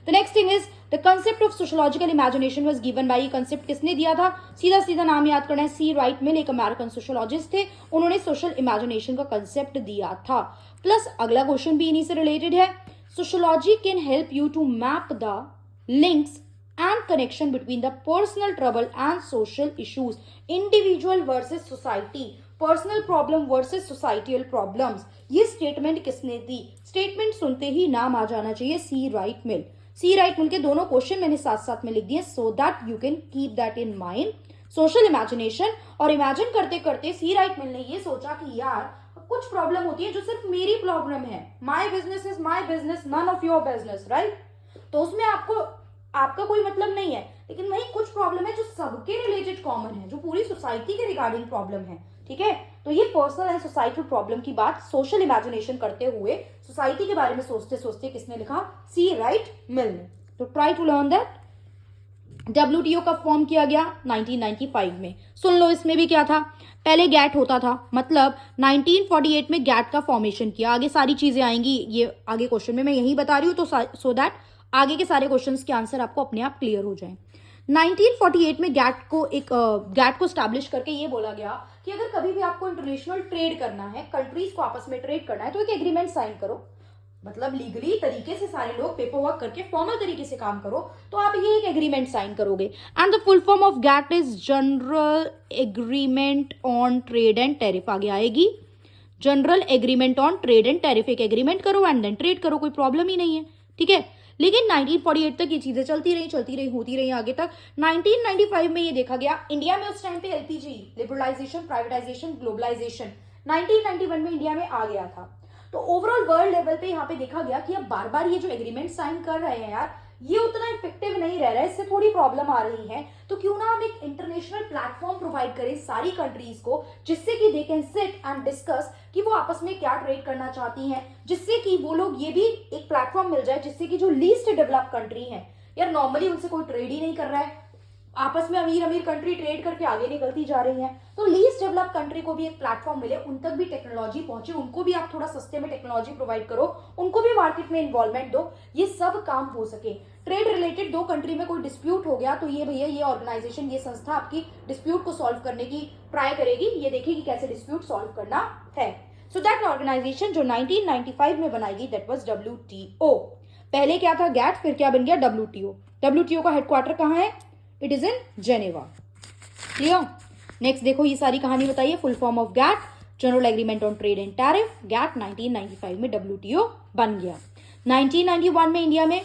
The next thing is the concept of sociological imagination was given bye. ये कंसेप्ट किसने दिया था? सीधा सीधा नाम याद करना है, सी राइट मिल, एक अमेरिकन सोशियोलॉजिस्ट थे, उन्होंने सोशल इमेजिनेशन का कंसेप्ट दिया था। प्लस अगला क्वेश्चन भी इन्हीं से रिलेटेड है। Sociology can help you to map the links and connection between the personal trouble and social issues, individual versus society, personal problem versus societal problems। ये स्टेटमेंट किसने दी? स्टेटमेंट सुनते ही नाम आ जाना चाहिए, सी राइट मिल। सी राइट मिल के दोनों क्वेश्चन मैंने साथ साथ में लिख दिए so that you can keep that in mind. Social imagination, और इमेजिन करते करते सी राइट मिल ने ये सोचा कि यार कुछ प्रॉब्लम होती है जो सिर्फ मेरी प्रॉब्लम है, my business is my business, none of your business, right? तो उसमें आपका कोई मतलब नहीं है, लेकिन वही कुछ प्रॉब्लम है जो सबके रिलेटेड कॉमन है, जो पूरी सोसाइटी के रिगार्डिंग प्रॉब्लम है। ठीक है? तो ये पर्सनल एंड सोसाइटल प्रॉब्लम की बात सोशल इमेजिनेशन करते हुए, सोसाइटी के बारे में सोचते सोचते किसने लिखा? सी राइट मिल ने। तो try to learn that. WTO कब फॉर्म किया गया? 1995 में। सुन लो इसमें भी क्या था, पहले गैट होता था, मतलब 1948 में गैट का फॉर्मेशन किया। आगे सारी चीजें आएंगी, ये आगे क्वेश्चन में मैं यही बता रही हूँ, तो सो दैट आगे के सारे क्वेश्चंस के आंसर आपको अपने आप क्लियर हो जाएं। 1948 में गैट को स्टैब्लिश करके ये बोला गया कि अगर कभी भी आपको इंटरनेशनल ट्रेड करना है, कंट्रीज को आपस में ट्रेड करना है, तो एक एग्रीमेंट साइन करो, मतलब लीगली तरीके से सारे लोग पेपर वर्क करके फॉर्मल तरीके से काम करो, तो आप ये एक एग्रीमेंट साइन करोगे। And the full form of GATT is general agreement on trade and tariff. आगे आएगी general agreement on trade and tariff. एक एग्रीमेंट करो एंड देन ट्रेड करो, कोई प्रॉब्लम ही नहीं है। ठीक है? लेकिन 1948 तक ये चीजें चलती रही होती रही आगे तक। 1995 में ये देखा गया, इंडिया में उस टाइम पे LPG, लिबरलाइजेशन, प्राइवेटाइजेशन, ग्लोबलाइजेशन 1991 में इंडिया में आ गया था। तो ओवरऑल वर्ल्ड लेवल पे यहाँ पे देखा गया कि अब बार बार ये जो एग्रीमेंट साइन कर रहे हैं यार, ये उतना इफेक्टिव नहीं रह रहा है, इससे थोड़ी प्रॉब्लम आ रही है। तो क्यों ना हम एक इंटरनेशनल प्लेटफॉर्म प्रोवाइड करें सारी कंट्रीज को, जिससे कि they can sit and discuss कि वो आपस में क्या ट्रेड करना चाहती हैं, जिससे कि वो लोग ये भी एक प्लेटफॉर्म मिल जाए जिससे कि जो लीस्ट डेवलप कंट्री है यार, नॉर्मली उनसे कोई ट्रेड ही नहीं कर रहा है, आपस में अमीर अमीर कंट्री ट्रेड करके आगे निकलती जा रही है, तो लीस्ट डेवलप कंट्री को भी एक प्लेटफॉर्म मिले, उन तक भी टेक्नोलॉजी पहुंचे, उनको भी आप थोड़ा सस्ते में टेक्नोलॉजी प्रोवाइड करो, उनको भी मार्केट में इन्वॉल्वमेंट दो, ये सब काम हो सके। ट्रेड रिलेटेड दो कंट्री में कोई डिस्प्यूट हो गया तो ये भैया ये ऑर्गेनाइजेशन, ये संस्था आपकी डिस्प्यूट को सॉल्व करने की ट्राई करेगी, ये देखेगी कैसे डिस्प्यूट सॉल्व करना है। सो दैट ऑर्गेनाइजेशन जो 1995 में बनाई गई, दैट वाज WTO। पहले क्या था गैट, फिर क्या बन गया WTO। WTO का हेडक्वार्टर कहाँ है? It is in Geneva. Clear? Next देखो ये सारी कहानी बताइए। Full form of GATT, general agreement on trade and tariff. GATT 1995 में WTO बन गया। 1991 में इंडिया में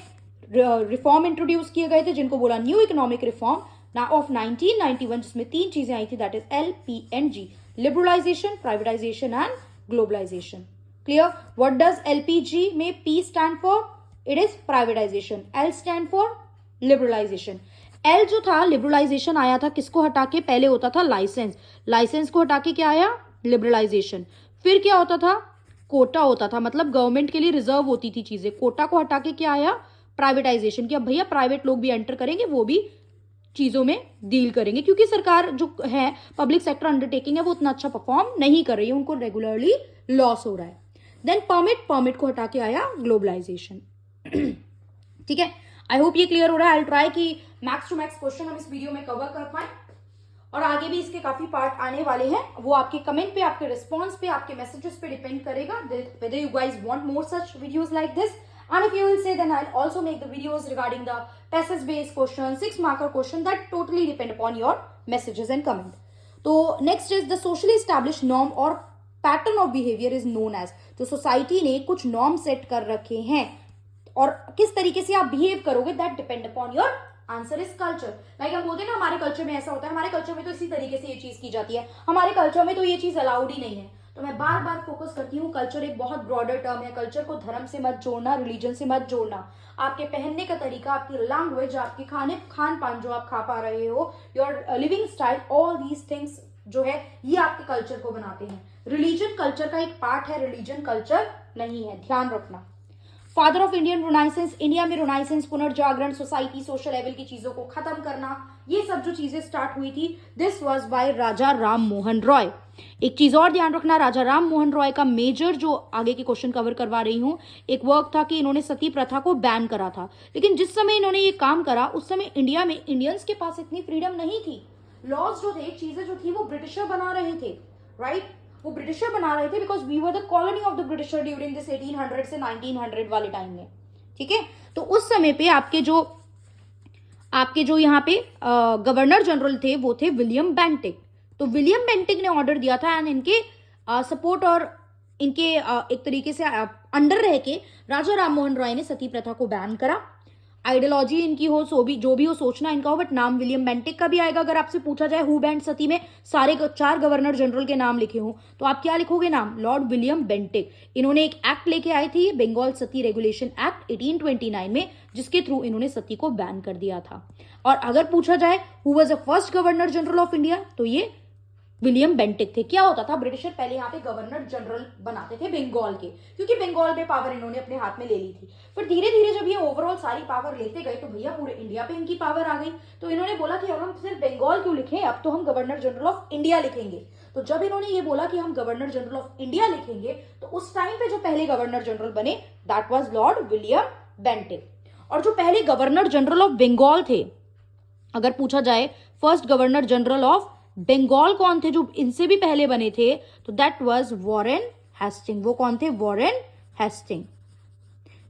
रिफॉर्म इंट्रोड्यूस किए गए थे जिनको बोला न्यू इकोनॉमिक रिफॉर्म ना ऑफ 1991, जिसमें 3 चीजें आई थी, that is LPNG, liberalisation, privatisation and globalisation. Clear? What does LPG में P stand for? It is privatisation. L stand for liberalisation. L जो था लिबरलाइजेशन आया था किसको हटा के? पहले होता था लाइसेंस, लाइसेंस को हटा के क्या आया? लिबरलाइजेशन। फिर क्या होता था? कोटा होता था, मतलब गवर्नमेंट के लिए रिजर्व होती थी चीजें, कोटा को हटा के क्या आया? प्राइवेटाइजेशन। कि अब भैया प्राइवेट लोग भी एंटर करेंगे, वो भी चीजों में डील करेंगे, क्योंकि सरकार जो है पब्लिक सेक्टर अंडरटेकिंग है वो उतना अच्छा परफॉर्म नहीं कर रही है, उनको रेगुलरली लॉस हो रहा है। देन परमिट, परमिट को हटा के आया ग्लोबलाइजेशन। ठीक है, आई होप ये क्लियर हो रहा है। आई ट्राई कि मैक्स टू मैक्स क्वेश्चन हम इस वीडियो में कवर कर पाए, और आगे भी इसके काफी पार्ट आने वाले हैं, वो आपके कमेंट पे, आपके रिस्पॉन्स पे, आपके मैसेजेस पे डिपेंड करेगा whether you guys want more such videos like this, and if you will say then I'll also make the videos regarding the passage based question, 6 marker question, that totally depend upon your messages and comment. तो next is the socially established norm और pattern of behavior is known as, जो सोसाइटी ने कुछ नॉर्म सेट कर रखे हैं और किस तरीके से आप बिहेव करोगे, that depend upon your answer is culture. Like हम बोलते हैं ना हमारे कल्चर में ऐसा होता है, हमारे कल्चर में तो इसी तरीके से ये चीज की जाती है, हमारे कल्चर में तो ये चीज अलाउड ही नहीं है। तो मैं बार बार फोकस करती हूँ, कल्चर एक बहुत ब्रॉडर टर्म है, कल्चर को धर्म से मत जोड़ना, रिलीजन से मत जोड़ना, आपके पहनने का तरीका, आपकी लैंग्वेज, आपके खान पान जो आप खा पा रहे हो, your living style, all these things जो है ये आपके कल्चर को बनाते हैं। रिलीजन कल्चर का एक पार्ट है, रिलीजन कल्चर नहीं है, ध्यान रखना। फादर ऑफ इंडियन रोनाइसेंस, इंडिया में रोनाइसेंस, पुनर्जागरण, सोसाइटी, सोशल लेवल की चीजों को खत्म करना, ये सब जो चीजें स्टार्ट हुई थी, दिस वाज बाय राजा राम मोहन रॉय। एक चीज और ध्यान रखना, राजा राम मोहन रॉय का मेजर जो आगे के क्वेश्चन कवर करवा रही हूं, एक वर्क था कि इन्होंने सती प्रथा को बैन करा था, लेकिन जिस समय इन्होंने ये काम करा उस समय इंडिया में इंडियंस के पास इतनी फ्रीडम नहीं थी, लॉज जो थे, चीजें जो थी वो ब्रिटिशर बना रहे थे, राइट? वो ब्रिटिशर बना रहे थे because we were the colony of the britisher during this 1800 से 1900 वाले टाइम में। ठीक है, तो उस समय पे आपके जो यहाँ पे गवर्नर जनरल थे वो थे विलियम बेंटिक। तो विलियम बेंटिक ने ऑर्डर दिया था एंड इनके सपोर्ट और इनके एक तरीके से अंडर रह के राजा राम मोहन रॉय ने सती प्रथा को बैन करा। आइडियोलॉजी इनकी हो, सो भी जो भी हो, सोचना इनका हो, बट नाम विलियम बेंटिक का भी आएगा। अगर आपसे पूछा जाए हु बैंड सती में सारे 4 गवर्नर जनरल के नाम लिखे हों तो आप क्या लिखोगे नाम? Lord William Bentinck. इन्होंने एक एक्ट लेके आई थी, बंगाल सती रेगुलेशन एक्ट 1829 में, जिसके थ्रू इन्होंने सती को बैन कर दिया था। और अगर पूछा जाए who was the first governor general of India, तो ये विलियम बेंटिक थे। क्या होता था, ब्रिटिशर पहले यहाँ पे गवर्नर जनरल बनाते थे बंगाल के, क्योंकि बंगाल में पावर इन्होंने अपने हाथ में ले ली थी। फिर धीरे धीरे जब ये ओवरऑल सारी पावर लेते गए तो भैया पूरे इंडिया पे इनकी पावर आ गई, तो इन्होंने बोला कि अब हम सिर्फ बंगाल क्यों लिखें, अब तो हम गवर्नर जनरल ऑफ इंडिया लिखेंगे। तो जब इन्होंने ये बोला कि हम गवर्नर जनरल ऑफ इंडिया लिखेंगे, तो उस टाइम पे जो पहले गवर्नर जनरल बने that was Lord William Bentinck. और जो पहले गवर्नर जनरल ऑफ बंगाल थे, अगर पूछा जाए first governor general of Bengal कौन थे जो इनसे भी पहले बने थे, तो दैट वाज वॉरेन हेस्टिंग। वो कौन थे? Warren Hasting.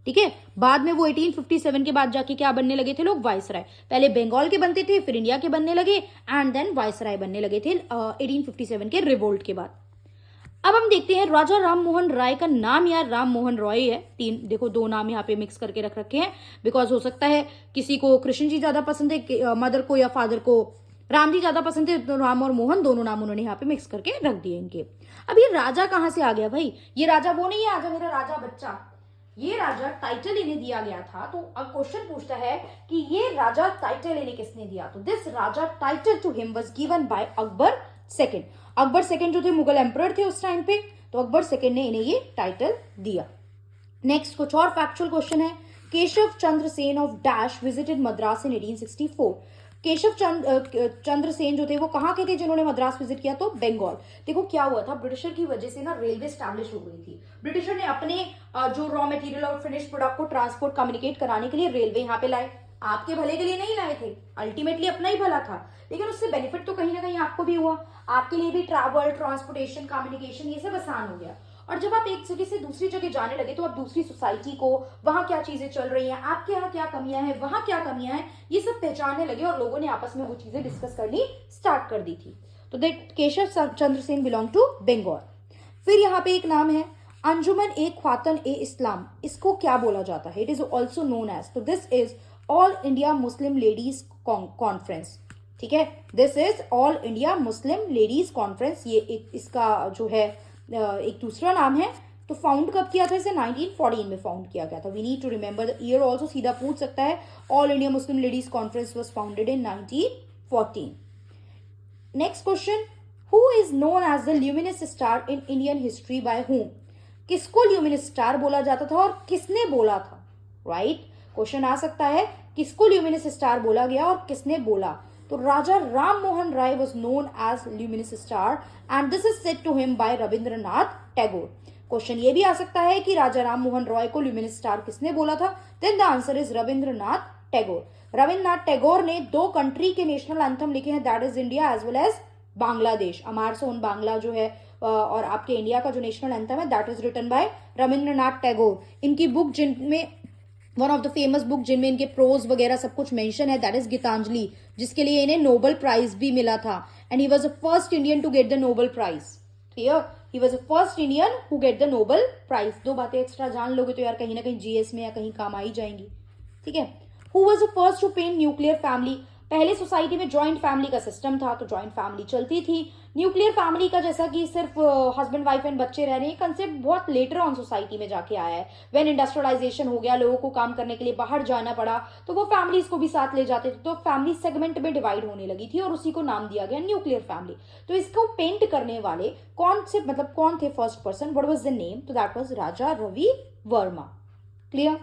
ठीक है, बाद में वो 1857 के बाद जाके क्या बनने लगे थे लोग? वाइसराय। पहले बंगाल के बनते थे, फिर इंडिया के बनने लगे एंड देन वाइसराय बनने लगे थे 1857 के रिवोल्ट के बाद। अब हम देखते हैं राजा राम मोहन राय का नाम यार राम मोहन रॉय है। 3 देखो 2 नाम यहाँ पे मिक्स करके रख रखे हैं, बिकॉज हो सकता है किसी को कृष्ण जी ज्यादा पसंद है, मदर को या फादर को राम जी ज्यादा पसंद थे तो राम और मोहन दोनों नाम उन्होंने यहाँ पे मिक्स करके रख दिए इनके। अब ये राजा कहाँ से आ गया भाई? ये राजा वो नहीं है आजा मेरा राजा बच्चा, ये राजा टाइटल इन्हें दिया गया था। तो अब क्वेश्चन पूछता है कि ये राजा टाइटल इन्हें किसने दिया? तो this Raja title to him was given by Akbar second. Akbar second जो थे मुगल एम्परर थे उस टाइम पे, तो अकबर सेकंड ने इन्हें ये टाइटल दिया। नेक्स्ट कुछ और फैक्चुअल क्वेश्चन है। Keshav Chandra Sen of dash visited Madras in 1864। Keshav Chandra Sen जो थे वो कहाँ के थे जिन्होंने मद्रास विजिट किया? तो बंगाल। देखो क्या हुआ था, ब्रिटिशर की वजह से ना रेलवे स्टैब्लिश हो गई थी। ब्रिटिशर ने अपने जो रॉ मटेरियल और फिनिश प्रोडक्ट को ट्रांसपोर्ट कम्युनिकेट कराने के लिए रेलवे यहाँ पे लाए। आपके भले के लिए नहीं लाए थे, अल्टीमेटली अपना ही भला था, लेकिन उससे बेनिफिट तो कहीं ना कहीं आपको भी हुआ। आपके लिए भी ट्रैवल, ट्रांसपोर्टेशन, कम्युनिकेशन ये सब आसान हो गया। और जब आप एक जगह से दूसरी जगह जाने लगे तो आप दूसरी सोसाइटी को, वहां क्या चीजें चल रही हैं, आपके यहाँ क्या कमियां हैं, वहां क्या कमियां हैं, ये सब पहचानने लगे और लोगों ने आपस में वो चीजें डिस्कस करनी स्टार्ट कर दी थी। तो that Keshav Chandra Sen belong to Bengal. फिर यहाँ पे एक नाम है अंजुमन ए ख्वातन ए इस्लाम। इसको क्या बोला जाता है? It is also known as, तो this is All India Muslim ladies Conference. ठीक है, this is All India Muslim ladies Conference. ये एक इसका जो है एक दूसरा नाम है। तो फाउंड कब किया था इसे? 1914 में फाउंड किया गया था। We need to remember the year also, सीधा पूछ सकता है। All India Muslim ladies conference was founded in 1914। Next question, who is known as the luminous star in Indian history by whom? किसको ल्यूमिनस स्टार बोला जाता था और किसने बोला था? राइट, क्वेश्चन आ सकता है किसको ल्यूमिनस स्टार बोला गया और किसने बोला? तो राजा Ram Mohan Roy was known as luminous star and this is said to him by Rabindranath Tagore. Question ये भी आ सकता है कि राजा राम मोहन रॉय को ल्यूमिनस स्टार किसने बोला था? Then the answer is Rabindranath Tagore. Rabindranath Tagore ने 2 कंट्री के नेशनल एंथम लिखे हैं, that is India as well as Bangladesh. Amar Sonar Bangla जो है और आपके इंडिया का जो नेशनल एंथम है that is written by Rabindranath Tagore. इनकी बुक जिनमें one of the famous book जिनमें इनके प्रोज वगैरह सब कुछ मेंशन है दैट इज गीतांजलि, जिसके लिए इन्हें नोबेल प्राइज भी मिला था। And he was the first Indian to get the Nobel prize. Clear, he was the first Indian who get the Nobel prize. 2 बातें एक्स्ट्रा जान लोगे तो यार कहीं ना कहीं जीएस में या कहीं काम आ ही जाएंगी। ठीक है, who was the first to paint nuclear family? पहले सोसाइटी में जॉइंट फैमिली का सिस्टम था, तो जॉइंट फैमिली चलती थी। न्यूक्लियर फैमिली का जैसा कि सिर्फ हस्बैंड वाइफ एंड बच्चे रह रहे हैं, कंसेप्ट बहुत लेटर ऑन सोसाइटी में जाके आया है। व्हेन इंडस्ट्रियलाइजेशन हो गया, लोगों को काम करने के लिए बाहर जाना पड़ा, तो वो फैमिलीज को भी साथ ले जाते थे, तो फैमिली सेगमेंट में डिवाइड होने लगी थी और उसी को नाम दिया गया न्यूक्लियर फैमिली। तो इसको पेंट करने वाले कौन थे first person? What was the name? तो that was Raja Ravi Varma. Clear.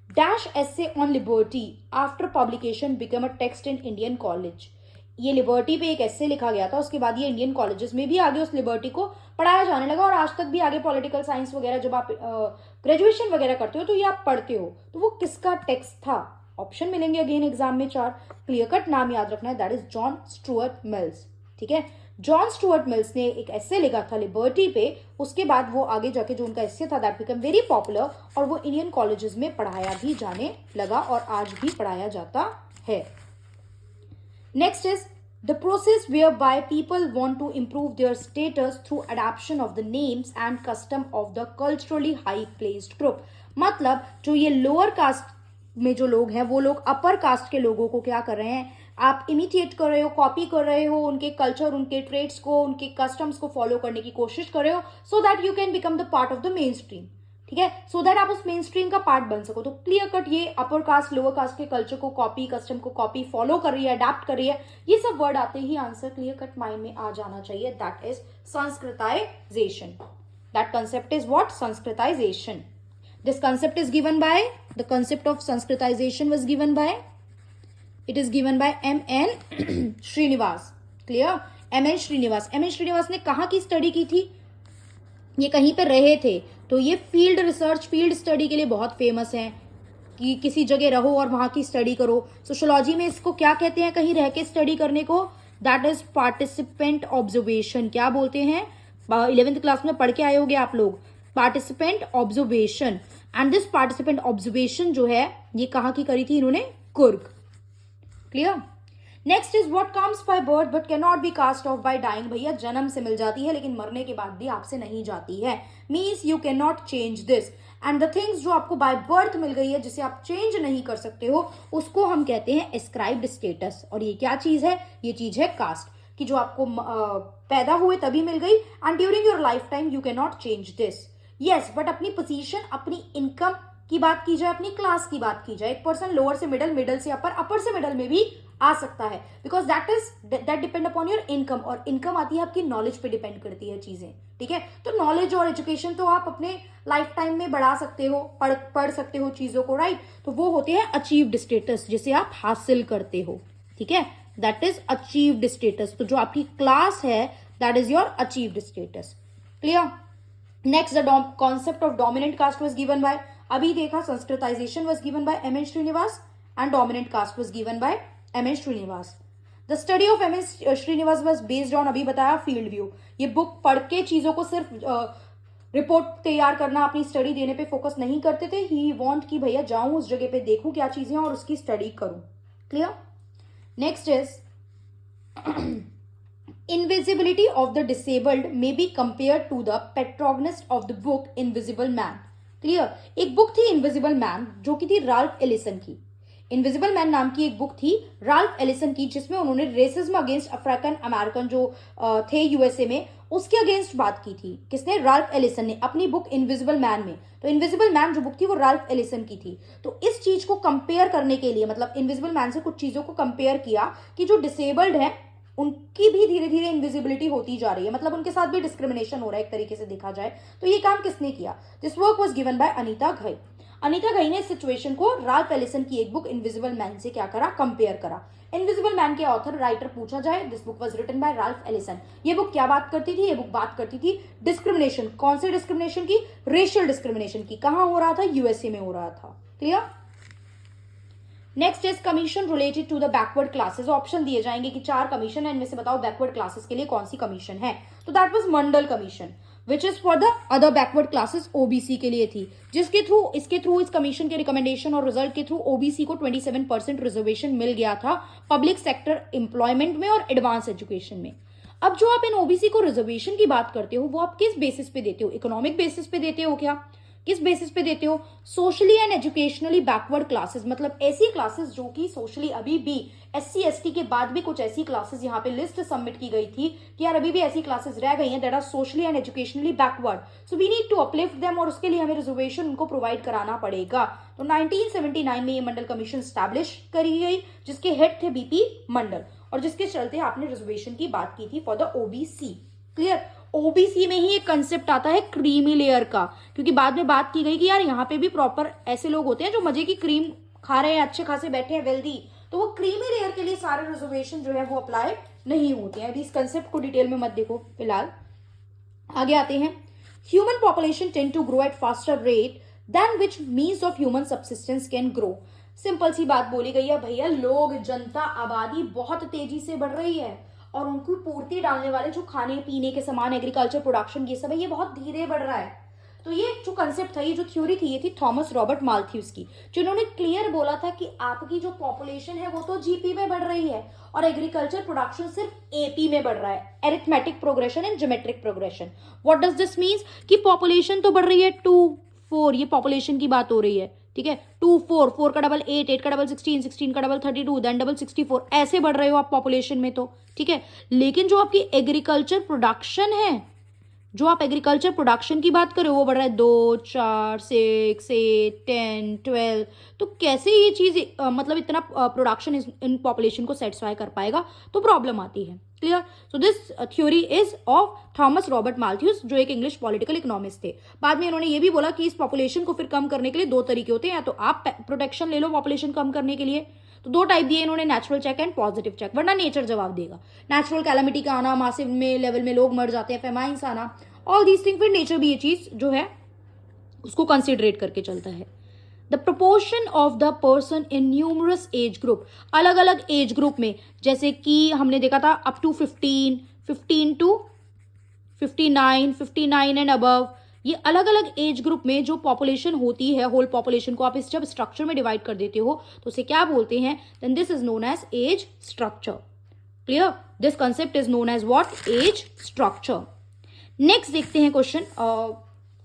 Dash essay on liberty after publication became a text in Indian college। ये लिबर्टी पे एक एस्से लिखा गया था, उसके बाद ये इंडियन कॉलेजेस में भी आगे उस लिबर्टी को पढ़ाया जाने लगा और आज तक भी आगे पॉलिटिकल साइंस वगैरह जब आप ग्रेजुएशन वगैरह करते हो तो ये आप पढ़ते हो। तो वो किसका टेक्स्ट था? ऑप्शन मिलेंगे अगेन एग्जाम में 4। क्लियर कट नाम याद रखना है, that is John Stuart mills. ठीक है, जॉन स्टुअर्ट मिल्स ने एक एस्से लिखा था लिबर्टी पे, उसके बाद वो आगे जाके जो उनका एस्से था दैट बिकम वेरी पॉपुलर और वो इंडियन कॉलेजेस में पढ़ाया भी जाने लगा और आज भी पढ़ाया जाता है। Next is the process whereby people want to improve their status through adoption of the names and custom of the culturally high placed group। मतलब जो ये लोअर कास्ट में जो लोग हैं वो लोग अपर कास्ट के लोगों को क्या कर रहे हैं? आप इमिटेट कर रहे हो, कॉपी कर रहे हो, उनके कल्चर, उनके ट्रेड्स को, उनके कस्टम्स को फॉलो करने की कोशिश कर रहे हो, so that you can become the part of the main stream. ठीक है, सो दैट आप उस मेन स्ट्रीम का पार्ट बन सको। तो क्लियर कट ये अपर कास्ट लोअर कास्ट के कल्चर को कॉपी, कस्टम को कॉपी, फॉलो कर रही है, अडेप्ट कर रही है, ये सब वर्ड आते ही आंसर क्लियर कट माइंड में आ जाना चाहिए, that is Sanskritisation. That concept is what? Sanskritisation. This concept is given by, the concept of Sanskritization was given by, it is given by M.N. Srinivas. Clear? M.N. Srinivas. M.N. Srinivas ने कहाँ की स्टडी की थी? ये कहीं पे रहे थे, तो ये फील्ड रिसर्च, फील्ड स्टडी के लिए बहुत फेमस हैं कि किसी जगह रहो और वहां की स्टडी करो। सोशियोलॉजी में इसको क्या कहते हैं कहीं रह के स्टडी करने को? That is participant observation. क्या बोलते हैं? 11th क्लास में पढ़ के आए होगे आप लोग, participant observation. And this participant observation जो है ये कहाँ की करी थी इन्होंने? Coorg. Clear. Next is what comes by birth but can not be cast off by dying. भैया जन्म से मिल जाती है लेकिन मरने के बाद भी आपसे नहीं जाती है, means you can not change this. And the things जो आपको बाय बर्थ मिल गई है, जिसे आप चेंज नहीं कर सकते हो, उसको हम कहते हैं एस्क्राइब्ड स्टेटस। और ये क्या चीज है? ये चीज है कास्ट, कि जो आपको पैदा हुए तभी मिल गई, and during your life time you can not change this. Yes, but अपनी पोजीशन, अपनी इनकम की बात की जाए, अपनी क्लास की बात की जाए, एक पर्सन लोअर से मिडल, मिडल से अपर, अपर से मिडल में भी आ सकता है, because that depend upon your income. और इनकम आती है आपकी नॉलेज पे डिपेंड करती है चीजें, ठीक है। तो नॉलेज और एजुकेशन तो आप अपने लाइफ टाइम में बढ़ा सकते हो, पढ़ सकते हो चीजों को, राइट। तो वो होते हैं अचीव्ड स्टेटस, जिसे आप हासिल करते हो, ठीक है। That is achieved status. तो जो आपकी क्लास है, that is your achieved status. Clear? Next, the concept of dominant caste was given by, अभी देखा Sanskritization was given by M N Srinivas and dominant caste was given by M N Srinivas. The study of M N Srinivas was based on, अभी बताया, फील्ड व्यू। ये बुक पढ़ के चीजों को सिर्फ रिपोर्ट तैयार करना, अपनी स्टडी देने पे फोकस नहीं करते थे। ही वांट कि भैया जाऊं उस जगह पे, देखूं क्या चीजें और उसकी स्टडी करूं। Clear? Next is invisibility of the disabled may be compared to the protagonist of the book Invisible Man. Clear? एक बुक थी इनविजिबल मैन, जो कि थी राल्फ एलिसन की। इनविजिबल मैन नाम की एक बुक थी राल्फ एलिसन की, जिसमें उन्होंने रेसिज्म अगेंस्ट अफ्रीकन अमेरिकन जो थे यूएसए में, उसके अगेंस्ट बात की थी। किसने? राल्फ एलिसन ने, अपनी बुक इनविजिबल मैन में। तो इनविजिबल मैन जो बुक थी वो राल्फ एलिसन की थी। तो इस चीज को कंपेयर करने के लिए, मतलब इनविजिबल मैन से कुछ चीजों को कंपेयर किया कि जो डिसेबल्ड है उनकी भी धीरे धीरे इनविजिबिलिटी होती जा रही है, मतलब उनके साथ भी डिस्क्रिमिनेशन हो रहा है एक तरीके से देखा जाए। तो ये काम किसने किया? This work was given bye Anita Ghai. Anita Ghai ने इस सिचुएशन को राल्फ एलिसन की एक बुक इनविजिबल मैन से क्या करा? कंपेयर करा। इनविजिबल मैन के ऑथर, राइटर पूछा जाए, this book was written by Ralph Ellison. ये बुक क्या बात करती थी? ये बुक बात करती थी डिस्क्रिमिनेशन। कौन से डिस्क्रिमिनेशन की? रेशियल डिस्क्रिमिनेशन की। कहां हो रहा था? यूएसए में हो रहा था। Clear? Next is commission related to the backward classes. Option दिए जाएंगे कि 4 कमीशन है, इनमें से बताओ बैकवर्ड क्लासेस के लिए कौन सी कमीशन है। तो that was Mandal commission, which is for the other backward classes, OBC के लिए थी, जिसके थ्रू, इसके थ्रू, इस कमीशन के रिकमेंडेशन और रिजल्ट के थ्रू ओबीसी को 27% रिजर्वेशन मिल गया था पब्लिक सेक्टर एम्प्लॉयमेंट में और एडवांस एजुकेशन में। अब जो आप इन ओबीसी को रिजर्वेशन की बात करते हो, वो आप किस बेसिस पे देते हो? इकोनॉमिक बेसिस पे देते हो क्या? किस बेसिस पे देते हो? Socially and educationally backward classes, मतलब ऐसी क्लासेस जो कि सोशली अभी भी एससी एसटी के बाद भी कुछ ऐसी क्लासेस, यहाँ पे लिस्ट सबमिट की गई थी कि यार अभी भी ऐसी क्लासेस रह गई हैं that are socially and educationally backward, so we need to uplift them, और उसके लिए हमें रिजर्वेशन उनको प्रोवाइड कराना पड़ेगा। तो 1979 में ये मंडल कमीशन स्टैब्लिश करी गई, जिसके हेड थे बीपी मंडल, और जिसके चलते आपने रिजर्वेशन की बात की थी for the OBC. Clear? OBC में ही एक कंसेप्ट आता है क्रीमी लेयर का, क्योंकि बाद में बात की गई कि यार यहाँ पे भी प्रॉपर ऐसे लोग होते हैं जो मजे की क्रीम खा रहे हैं, अच्छे खासे बैठे हैं, वेल्दी, तो वो क्रीमी लेयर के लिए सारे रिजर्वेशन जो है वो अप्लाई नहीं होते हैं। अभी इस कंसेप्ट को डिटेल में मत देखो फिलहाल, आगे आते हैं। Human population tend to grow at faster rate than which means of human subsistence can grow. Simple सी बात बोली गई है भैया, लोग, जनता, आबादी बहुत तेजी से बढ़ रही है, और उनको पूर्ति डालने वाले जो खाने पीने के सामान, एग्रीकल्चर प्रोडक्शन, ये सब है, ये बहुत धीरे बढ़ रहा है। तो ये जो कंसेप्ट था, ये जो थ्योरी थी, ये थी थॉमस रॉबर्ट माल्थ्यूस की, जिन्होंने क्लियर बोला था कि आपकी जो पॉपुलेशन है वो तो जीपी में बढ़ रही है और एग्रीकल्चर प्रोडक्शन सिर्फ एपी में बढ़ रहा है, arithmetic progression and geometric progression. What does this means? कि पॉपुलेशन तो बढ़ रही है 2, 4, ये पॉपुलेशन की बात हो रही है, ठीक है। 2, 4, 4 का डबल 8, 8 का डबल 16, 16 का डबल 32, देन डबल 64, ऐसे बढ़ रहे हो आप पॉपुलेशन में, तो ठीक है। लेकिन जो आपकी एग्रीकल्चर प्रोडक्शन है, जो आप एग्रीकल्चर प्रोडक्शन की बात करें, वो बढ़ रहा है 2, 4, 6, 8, 10, 12। तो कैसे ये चीज मतलब इतना प्रोडक्शन इन पॉपुलेशन को सेटिस्फाई कर पाएगा? तो प्रॉब्लम आती है। Clear? So this theory is of Thomas Robert Malthus, जो एक इंग्लिश पॉलिटिकल इकोनॉमिस्ट थे। बाद में इन्होंने ये भी बोला कि इस पॉपुलेशन को फिर कम करने के लिए 2 तरीके होते हैं, या तो आप प्रोटेक्शन ले लो पॉपुलेशन कम करने के लिए, तो 2 टाइप दिए इन्होंने, natural check and positive check, वरना नेचर जवाब देगा। नेचुरल कैलेमिटी का आना, मासिव में लेवल में लोग मर जाते हैं, फेमाइंस आना, ऑल दीज थिंग, फिर नेचर भी ये चीज जो है उसको कंसिडरेट करके चलता है। The proportion of the person in numerous age group, अलग अलग एज ग्रुप में, जैसे कि हमने देखा था up to 15, 15 to 59, 59 and above, ये अलग अलग एज ग्रुप में जो पॉपुलेशन होती है, होल पॉपुलेशन को आप इस जब स्ट्रक्चर में डिवाइड कर देते हो तो उसे क्या बोलते हैं? Then this is known as age structure. Clear? This concept is known as what? Age structure. Next देखते हैं क्वेश्चन,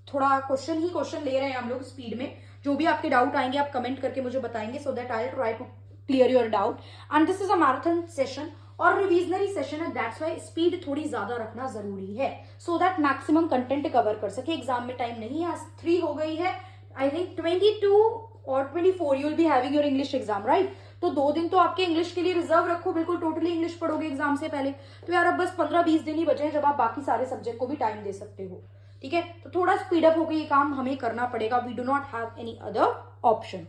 थोड़ा क्वेश्चन ही क्वेश्चन ले रहे हैं हम लोग स्पीड में। जो भी आपके डाउट आएंगे आप कमेंट करके मुझे बताएंगे, so that I will try to clear your doubt. And this is a marathon session और रिविजनरी सेशन है, दैट्स वाई स्पीड थोड़ी ज्यादा रखना जरूरी है, सो दैट मैक्सिमम कंटेंट कवर कर सके। एग्जाम में टाइम नहीं है, आज 3 हो गई है, आई थिंक 22 और 24 you will be having your English exam, right. तो 2 दिन तो आपके इंग्लिश के लिए रिजर्व रखो, बिल्कुल टोटली इंग्लिश पढ़ोगे एग्जाम से पहले। तो यार अब बस 15-20 दिन ही बचे हैं जब आप बाकी सारे सब्जेक्ट को भी टाइम दे सकते हो, ठीक है। तो थोड़ा स्पीड अप होकर ये काम हमें करना पड़ेगा, we do not have any other option.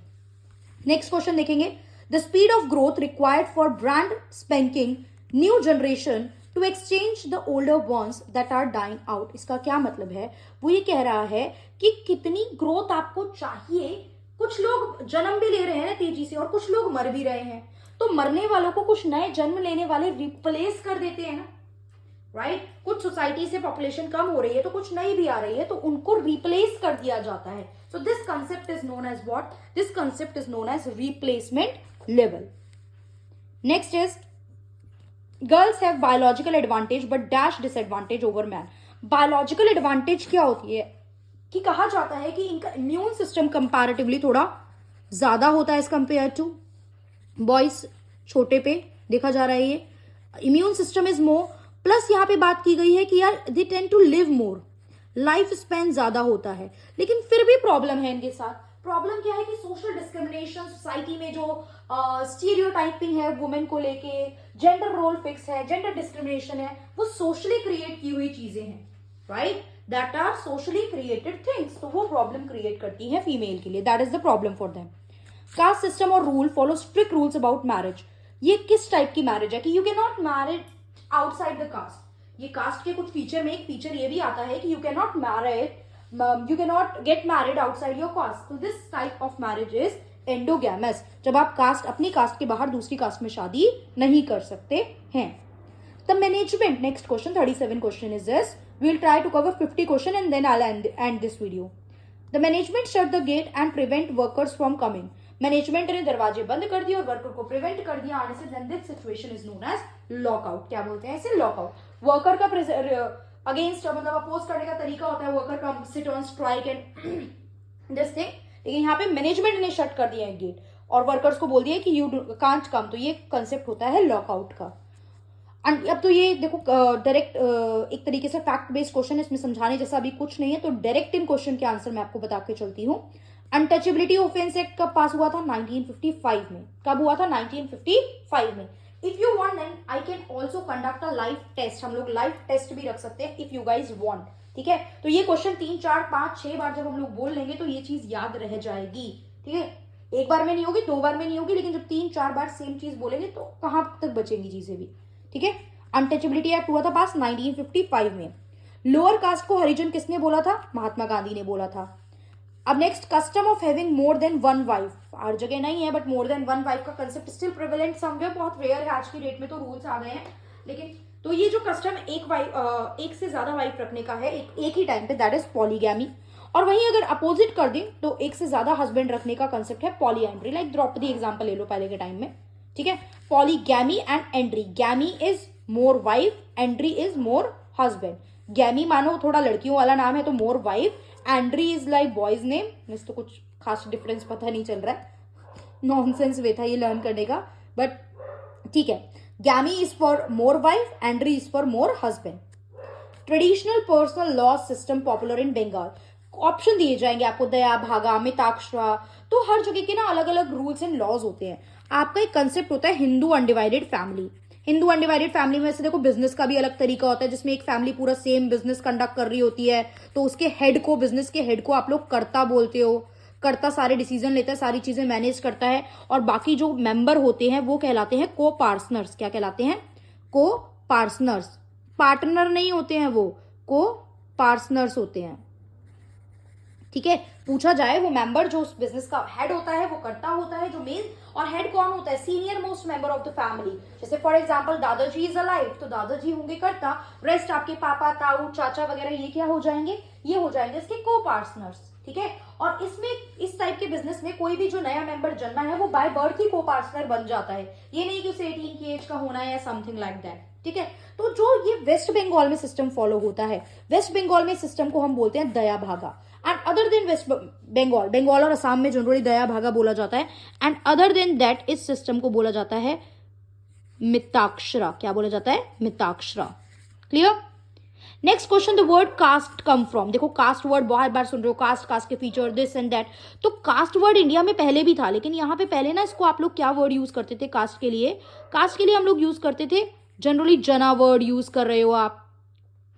Next question देखेंगे, the speed of growth required for brand spanking new generation to exchange the older ones that are dying out. इसका क्या मतलब है? वो ये कह रहा है कि कितनी ग्रोथ आपको चाहिए। कुछ लोग जन्म भी ले रहे हैं तेजी से और कुछ लोग मर भी रहे हैं, तो मरने वालों को कुछ नए जन्म लेने वाले रिप्लेस कर देते हैं ना, राइट। कुछ सोसाइटी से पॉपुलेशन कम हो रही है तो कुछ नई भी आ रही है, तो उनको रिप्लेस कर दिया जाता है। So this concept is known as what? This concept is known as replacement level. Next is girls have biological advantage but dash disadvantage over man. Biological advantage क्या होती है कि कहा जाता है कि इनका इम्यून सिस्टम कंपैरेटिवली थोड़ा ज्यादा होता है एज कंपेयर टू बॉयज। छोटे पे देखा जा रहा है ये immune system is more, plus यहां पे बात की गई है कि यार they tend to live more, life span ज्यादा होता है। लेकिन फिर भी प्रॉब्लम है इनके साथ। प्रॉब्लम क्या है कि सोशल डिस्क्रिमिनेशन, सोसाइटी में जो स्टीरियोटाइपिंग है वुमेन को लेके, जेंडर रोल फिक्स है, जेंडर डिस्क्रिमिनेशन है, वो सोशली क्रिएट की हुई चीजें हैं, right, that are socially created things. तो वो प्रॉब्लम क्रिएट करती है फीमेल के लिए, that is the problem for them. Caste system और rule follow strict rules about marriage. ये किस टाइप की मैरिज है कि you can not married outside the caste. ये कास्ट के कुछ फीचर में एक फीचर ये भी आता है कि you can not married, you cannot get married outside your caste. So this type of marriage is endogamous, जब आप कास्ट अपनी कास्ट के बाहर दूसरी कास्ट में शादी नहीं कर सकते हैं। The management, next question 37 question is this. We will try to cover 50 question and then I'll end this video. The management shut the gate and prevent workers from coming. Management ने दरवाजे बंद कर दिए और वर्कर को प्रिवेंट कर दिया आने से। then this situation is known as lockout. क्या बोलते हैं इसे? लॉकआउट। वर्कर का अगेंस्ट मतलब अपोज करने का तरीका होता है वर्कर का sit on strike and this thing, लेकिन यहाँ पे मैनेजमेंट ने शट कर दिया है गेट और वर्कर्स को बोल दिया कि यू कांट कम। तो ये कंसेप्ट होता है लॉकआउट का। अब तो ये देखो डायरेक्ट एक तरीके से फैक्ट बेस्ड क्वेश्चन, इसमें समझाने जैसा अभी कुछ नहीं है, तो डायरेक्ट इन क्वेश्चन के आंसर मैं आपको बता के चलती हूँ। अनटचेबिलिटी ऑफेंस एक्ट कब पास हुआ था? 1955 में। कब हुआ था? 1955 में। If you want then I can also conduct a live test. हम लोग लाइव टेस्ट भी रख सकते हैं इफ यू गाइज वांट, ठीक है। तो ये क्वेश्चन 3, 4, 5, 6 बार जब हम लोग बोल लेंगे तो ये चीज याद रह जाएगी, ठीक है। एक बार में नहीं होगी, 2 बार में नहीं होगी, लेकिन जब 3, 4 बार सेम चीज बोलेंगे तो कहां तक बचेंगी चीजें भी, ठीक है। अनटचेबिलिटी एक्ट हुआ था पास 1955 में। लोअर कास्ट को हरिजन किसने बोला था? महात्मा गांधी ने बोला था। अब next, custom of having more than 1 wife. हर जगह नहीं है बट मोर देन 1 वाइफ का कंसेप्ट स्टिल प्रेवलेंट समवेयर, बहुत रेयर है आज की डेट में, तो रूल्स आ गए हैं। लेकिन तो ये जो कस्टम एक से ज्यादा वाइफ रखने का है एक ही टाइम पे, दैट इज पॉलीगैमी। और वहीं अगर अपोजिट कर दें तो एक से ज्यादा हस्बैंड रखने का कंसेप्ट है पॉलीएंड्री। लाइक द्रौपदी एग्जाम्पल ले लो पहले के टाइम में, ठीक है। Polygamy and andry, gamy is more wife, andry is more husband. Gamy मानो थोड़ा लड़कियों वाला नाम है तो more wife, andry is like boys name. इस तो कुछ खास डिफरेंस पता नहीं चल रहा है, नॉनसेंस वे था ये लर्न करने का, बट ठीक है। Gamy is for more wife, andry is for more husband. Traditional personal law system popular in Bengal. Option दिए जाएंगे आपको, दया भागा, मिताक्षरा, तो हर जगह के ना अलग अलग रूल्स एंड लॉज होते हैं। आपका एक कंसेप्ट होता है Hindu undivided family. Hindu undivided family में से देखो बिजनेस का भी अलग तरीका होता है, जिसमें एक फैमिली पूरा सेम बिजनेस कंडक्ट कर रही होती है, तो उसके हेड को, बिजनेस के हेड को आप लोग कर्ता बोलते हो। कर्ता सारे डिसीजन लेता है, सारी चीजें मैनेज करता है, और बाकी जो मेंबर होते हैं वो कहलाते हैं को पार्टनर्स। क्या कहलाते हैं? को पार्टनर्स। पार्टनर नहीं होते हैं वो, को पार्टनर्स होते हैं, ठीक है। पूछा जाए वो मेंबर जो उस बिजनेस का हेड होता है वो कर्ता होता है जो मेन, और हेड कौन होता है? Senior most member of the family. जैसे फॉर एग्जांपल दादाजी इज अलाइव तो दादाजी होंगे कर्ता, रेस्ट आपके पापा, ताऊ, चाचा वगैरह ये क्या हो जाएंगे? ये हो जाएंगे इसके को पार्टनर्स, ठीक है। और इसमें इस टाइप के बिजनेस में कोई भी जो नया मेंबर जन्मा है वो बाय बर्थ ही को पार्टनर बन जाता है, ये नहीं कि उसे 18 की एज का होना है या समथिंग लाइक दैट, ठीक है। तो जो ये वेस्ट बंगाल में सिस्टम फॉलो होता है, वेस्ट बंगाल में सिस्टम को हम बोलते हैं Dayabhaga. And other than West Bengal, Bengal और असम में जनरली दया भागा बोला जाता है। एंड अदर देन दैट इस सिस्टम को बोला जाता है मिताक्षरा। क्या बोला जाता है? Mitakshara. Clear? Next question, the word caste come from. देखो कास्ट वर्ड बहुत बार सुन रहे हो, कास्ट, कास्ट के फीचर, दिस एंड दैट। तो कास्ट वर्ड इंडिया में पहले भी था, लेकिन यहाँ पे पहले ना इसको आप लोग क्या वर्ड यूज करते थे कास्ट के लिए? कास्ट के लिए हम लोग यूज करते थे जनरली जना वर्ड यूज कर रहे हो आप,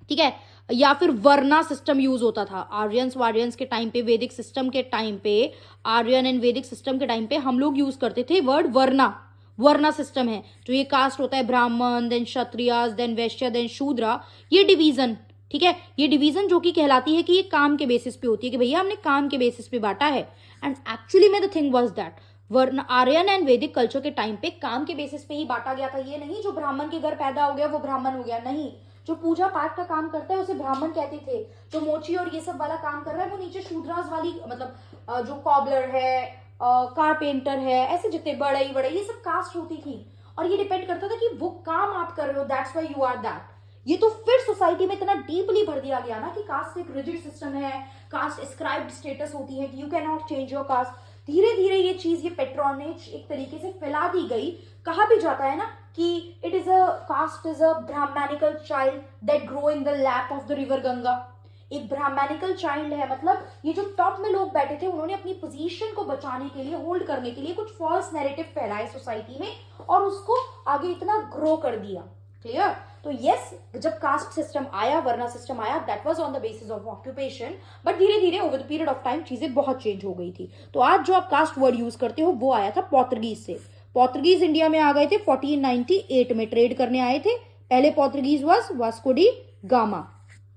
ठीक है, या फिर वर्ना सिस्टम यूज होता था। आर्यंस वार्यंस के टाइम पे, वैदिक सिस्टम के टाइम पे, आर्यन एंड वैदिक सिस्टम के टाइम पे हम लोग यूज करते थे वर्ड वर्ना। वर्ना सिस्टम है जो ये कास्ट होता है, ब्राह्मण, देन क्षत्रियास, देन वैश्य, देन शूद्रा, ये डिवीजन, ठीक है, ये डिवीजन जो कि कहलाती है कि ये काम के बेसिस पे होती है कि भैया हमने काम के बेसिस पे बांटा है। एंड एक्चुअली में द थिंग वाज दैट वर्ण आर्यन एंड वैदिक कल्चर के टाइम पे काम के बेसिस पे ही बांटा गया था। ये नहीं जो ब्राह्मण के घर पैदा हो गया वो ब्राह्मण हो गया, नहीं। जो पूजा पाठ का काम करता है उसे ब्राह्मण कहते थे, जो मोची और ये सब वाला काम कर रहा है वो नीचे शूद्रास वाली, मतलब जो कॉबलर है, कारपेंटर है, ऐसे जितने बढ़ई बढ़ई ये सब कास्ट होती थी। और ये डिपेंड करता था कि वो काम आप कर रहे हो, that's why you are that. ये तो फिर सोसाइटी में इतना डीपली भर दिया गया ना कि कास्ट एक रिजिड सिस्टम है, कास्ट एस्क्राइब्ड स्टेटस होती है कि you can not change your cast. धीरे धीरे ये चीज, ये पेट्रोनेज एक तरीके से फैला दी गई। कहा भी जाता है ना कि it is a caste is a Brahmanical child that grow in the lap of the river Ganga. एक ब्राह्मणिकल चाइल्ड है, मतलब ये जो टॉप में लोग बैठे थे उन्होंने अपनी पोजीशन को बचाने के लिए, होल्ड करने के लिए कुछ फॉल्स नैरेटिव फैलाए सोसाइटी में और उसको आगे इतना ग्रो कर दिया। क्लियर? तो यस, जब कास्ट सिस्टम आया, वर्ना सिस्टम आया, that was on the basis of occupation, but धीरे धीरे over the period of time चीजें बहुत चेंज हो गई थी। तो आज जो आप कास्ट वर्ड यूज करते हो वो आया था पोर्तुगीज से। पोर्तुगीज इंडिया में आ गए थे 1498 में, ट्रेड करने आए थे। पहले पोर्तुगीज वास्को डी गामा,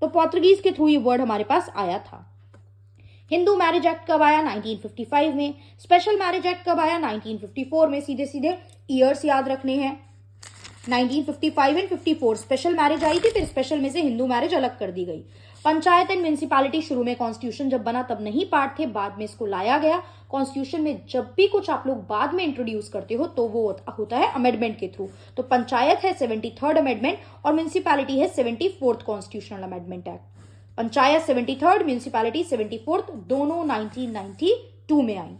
तो पोर्तुगीज के थ्रू ये वर्ड हमारे पास आया था। हिंदू मैरिज एक्ट कब आया? 1955 में। स्पेशल मैरिज एक्ट कब आया? 1954 में। सीधे सीधे ईयर्स याद रखने हैं, 1955 एंड 54 स्पेशल मैरिज आई थी, फिर स्पेशल में से हिंदू मैरिज अलग कर दी गई। पंचायत एंड म्युनिसिपैलिटी शुरू में कॉन्स्टिट्यूशन जब बना तब नहीं पार्ट थे, बाद में इसको लाया गया। कॉन्स्टिट्यूशन में जब भी कुछ आप लोग बाद में इंट्रोड्यूस करते हो तो वो होता है अमेंडमेंट के थ्रू। तो पंचायत है 73rd अमेंडमेंट और म्युनिसिपैलिटी है 74th constitutional amendment act. Panchayat 73rd, municipality 74th, दोनों 1992 में आई।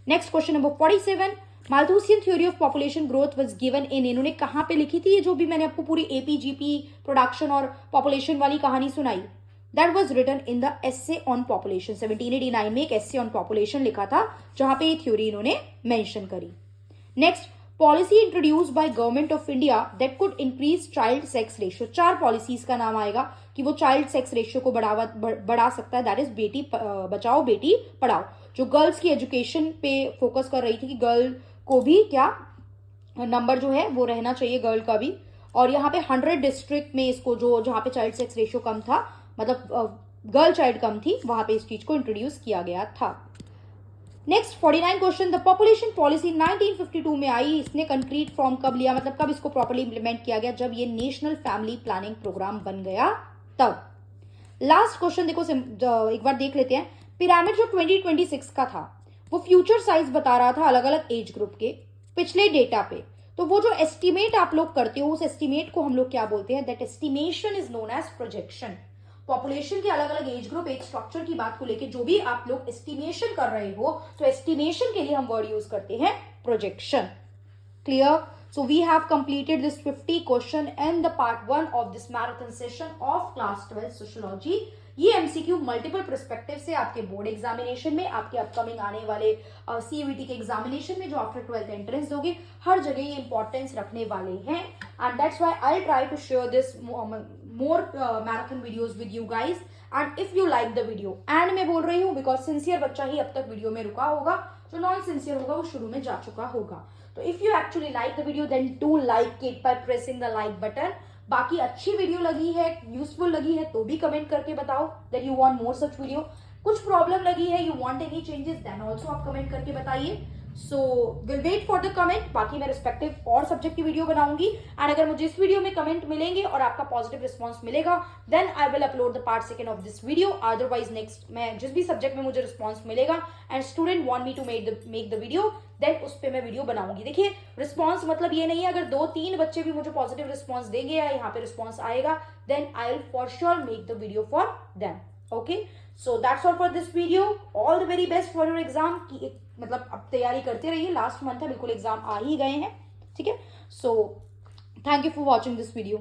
Next question number 47, Malthusian theory of population growth was given in, इन्होंने कहां पे लिखी थी? ये जो भी मैंने आपको पूरी एपीजीपी प्रोडक्शन और पॉपुलेशन वाली कहानी सुनाई, that was written in the essay on population. 1789 में एक एसे ऑन पॉपुलेशन लिखा था जहां पे ये थ्योरी इन्होंने मेंशन करी। Next, policy introduce by government of India that could increase child sex ratio. 4 policies का नाम आएगा कि वो चाइल्ड सेक्स रेशियो को बढ़ा सकता है, दैट इज बेटी बचाओ बेटी पढ़ाओ। जो गर्ल्स की एजुकेशन पे फोकस कर रही थी कि गर्ल को भी क्या नंबर जो है वो रहना चाहिए गर्ल का भी। और यहाँ पे 100 डिस्ट्रिक्ट में इसको जो जहाँ पे चाइल्ड सेक्स रेशियो कम था, मतलब गर्ल चाइल्ड कम थी, वहां पे इस चीज को इंट्रोड्यूस किया गया था। Next 49 question, the population policy 1952 में आई, इसने कंक्रीट फॉर्म कब लिया, मतलब कब इसको प्रॉपर्ली इंप्लीमेंट किया गया? जब ये नेशनल फैमिली प्लानिंग प्रोग्राम बन गया तब। लास्ट क्वेश्चन देखो, एक बार देख लेते हैं। पिरामिड जो 2026 का था वो फ्यूचर साइज बता रहा था अलग अलग एज ग्रुप के पिछले डेटा पे। तो वो जो एस्टिमेट आप लोग करते हो उस एस्टिमेट को हम लोग क्या बोलते हैं? That estimation is known as projection. Population के अलग अलग एज ग्रुप, एज स्ट्रक्चर की बात को लेके जो भी आप लोग एस्टिमेशन कर रहे हो, तो एस्टिमेशन के लिए हम वर्ड यूज करते हैं projection. Clear? So we have completed this 50 question and the part 1 of this marathon session of class 12 sociology। ये MCQ मल्टीपल पर्सपेक्टिव से आपके बोर्ड एग्जामिनेशन में, आपके अपकमिंग आने वाले CUET के एग्जामिनेशन में जो आफ्टर 12th एंट्रेंस दोगे, हर जगह ये इंपॉर्टेंस रखने वाले हैं। And that's why I try to share this more marathon videos with you guys. And if you like the video, and मैं बोल रही हूँ बिकॉज सिंसियर बच्चा ही अब तक वीडियो में रुका होगा, जो नॉन सिंसियर होगा वो शुरू में जा चुका होगा। तो if you actually like the video then do like it by pressing the like button. बाकी अच्छी वीडियो लगी है, यूजफुल लगी है तो भी कमेंट करके बताओ that you want more such video. कुछ प्रॉब्लम लगी है, you want any changes, then also आप कमेंट करके बताइए। So will wait for the comment. बाकी मैं रिस्पेक्टिव और सब्जेक्ट की वीडियो बनाऊंगी, एंड अगर मुझे इस वीडियो में कमेंट मिलेंगे और आपका पॉजिटिव रिस्पॉन्स मिलेगा then I will upload the part second of this video. Otherwise next मैं जिस भी सब्जेक्ट में मुझे रिस्पॉन्स मिलेगा and student want me to make the video then उस पर मैं वीडियो बनाऊंगी। देखिए रिस्पॉन्स मतलब ये नहीं है अगर 2-3 बच्चे भी मुझे पॉजिटिव रिस्पॉन्स देंगे या यहाँ पे रिस्पॉन्स आएगा then I will for sure make the video for them. Okay, so that's all for this video. All the very best for your exam की, मतलब अब तैयारी करते रहिए, लास्ट मंथ है, बिल्कुल एग्जाम आ ही गए हैं, ठीक है। So thank you for watching this video.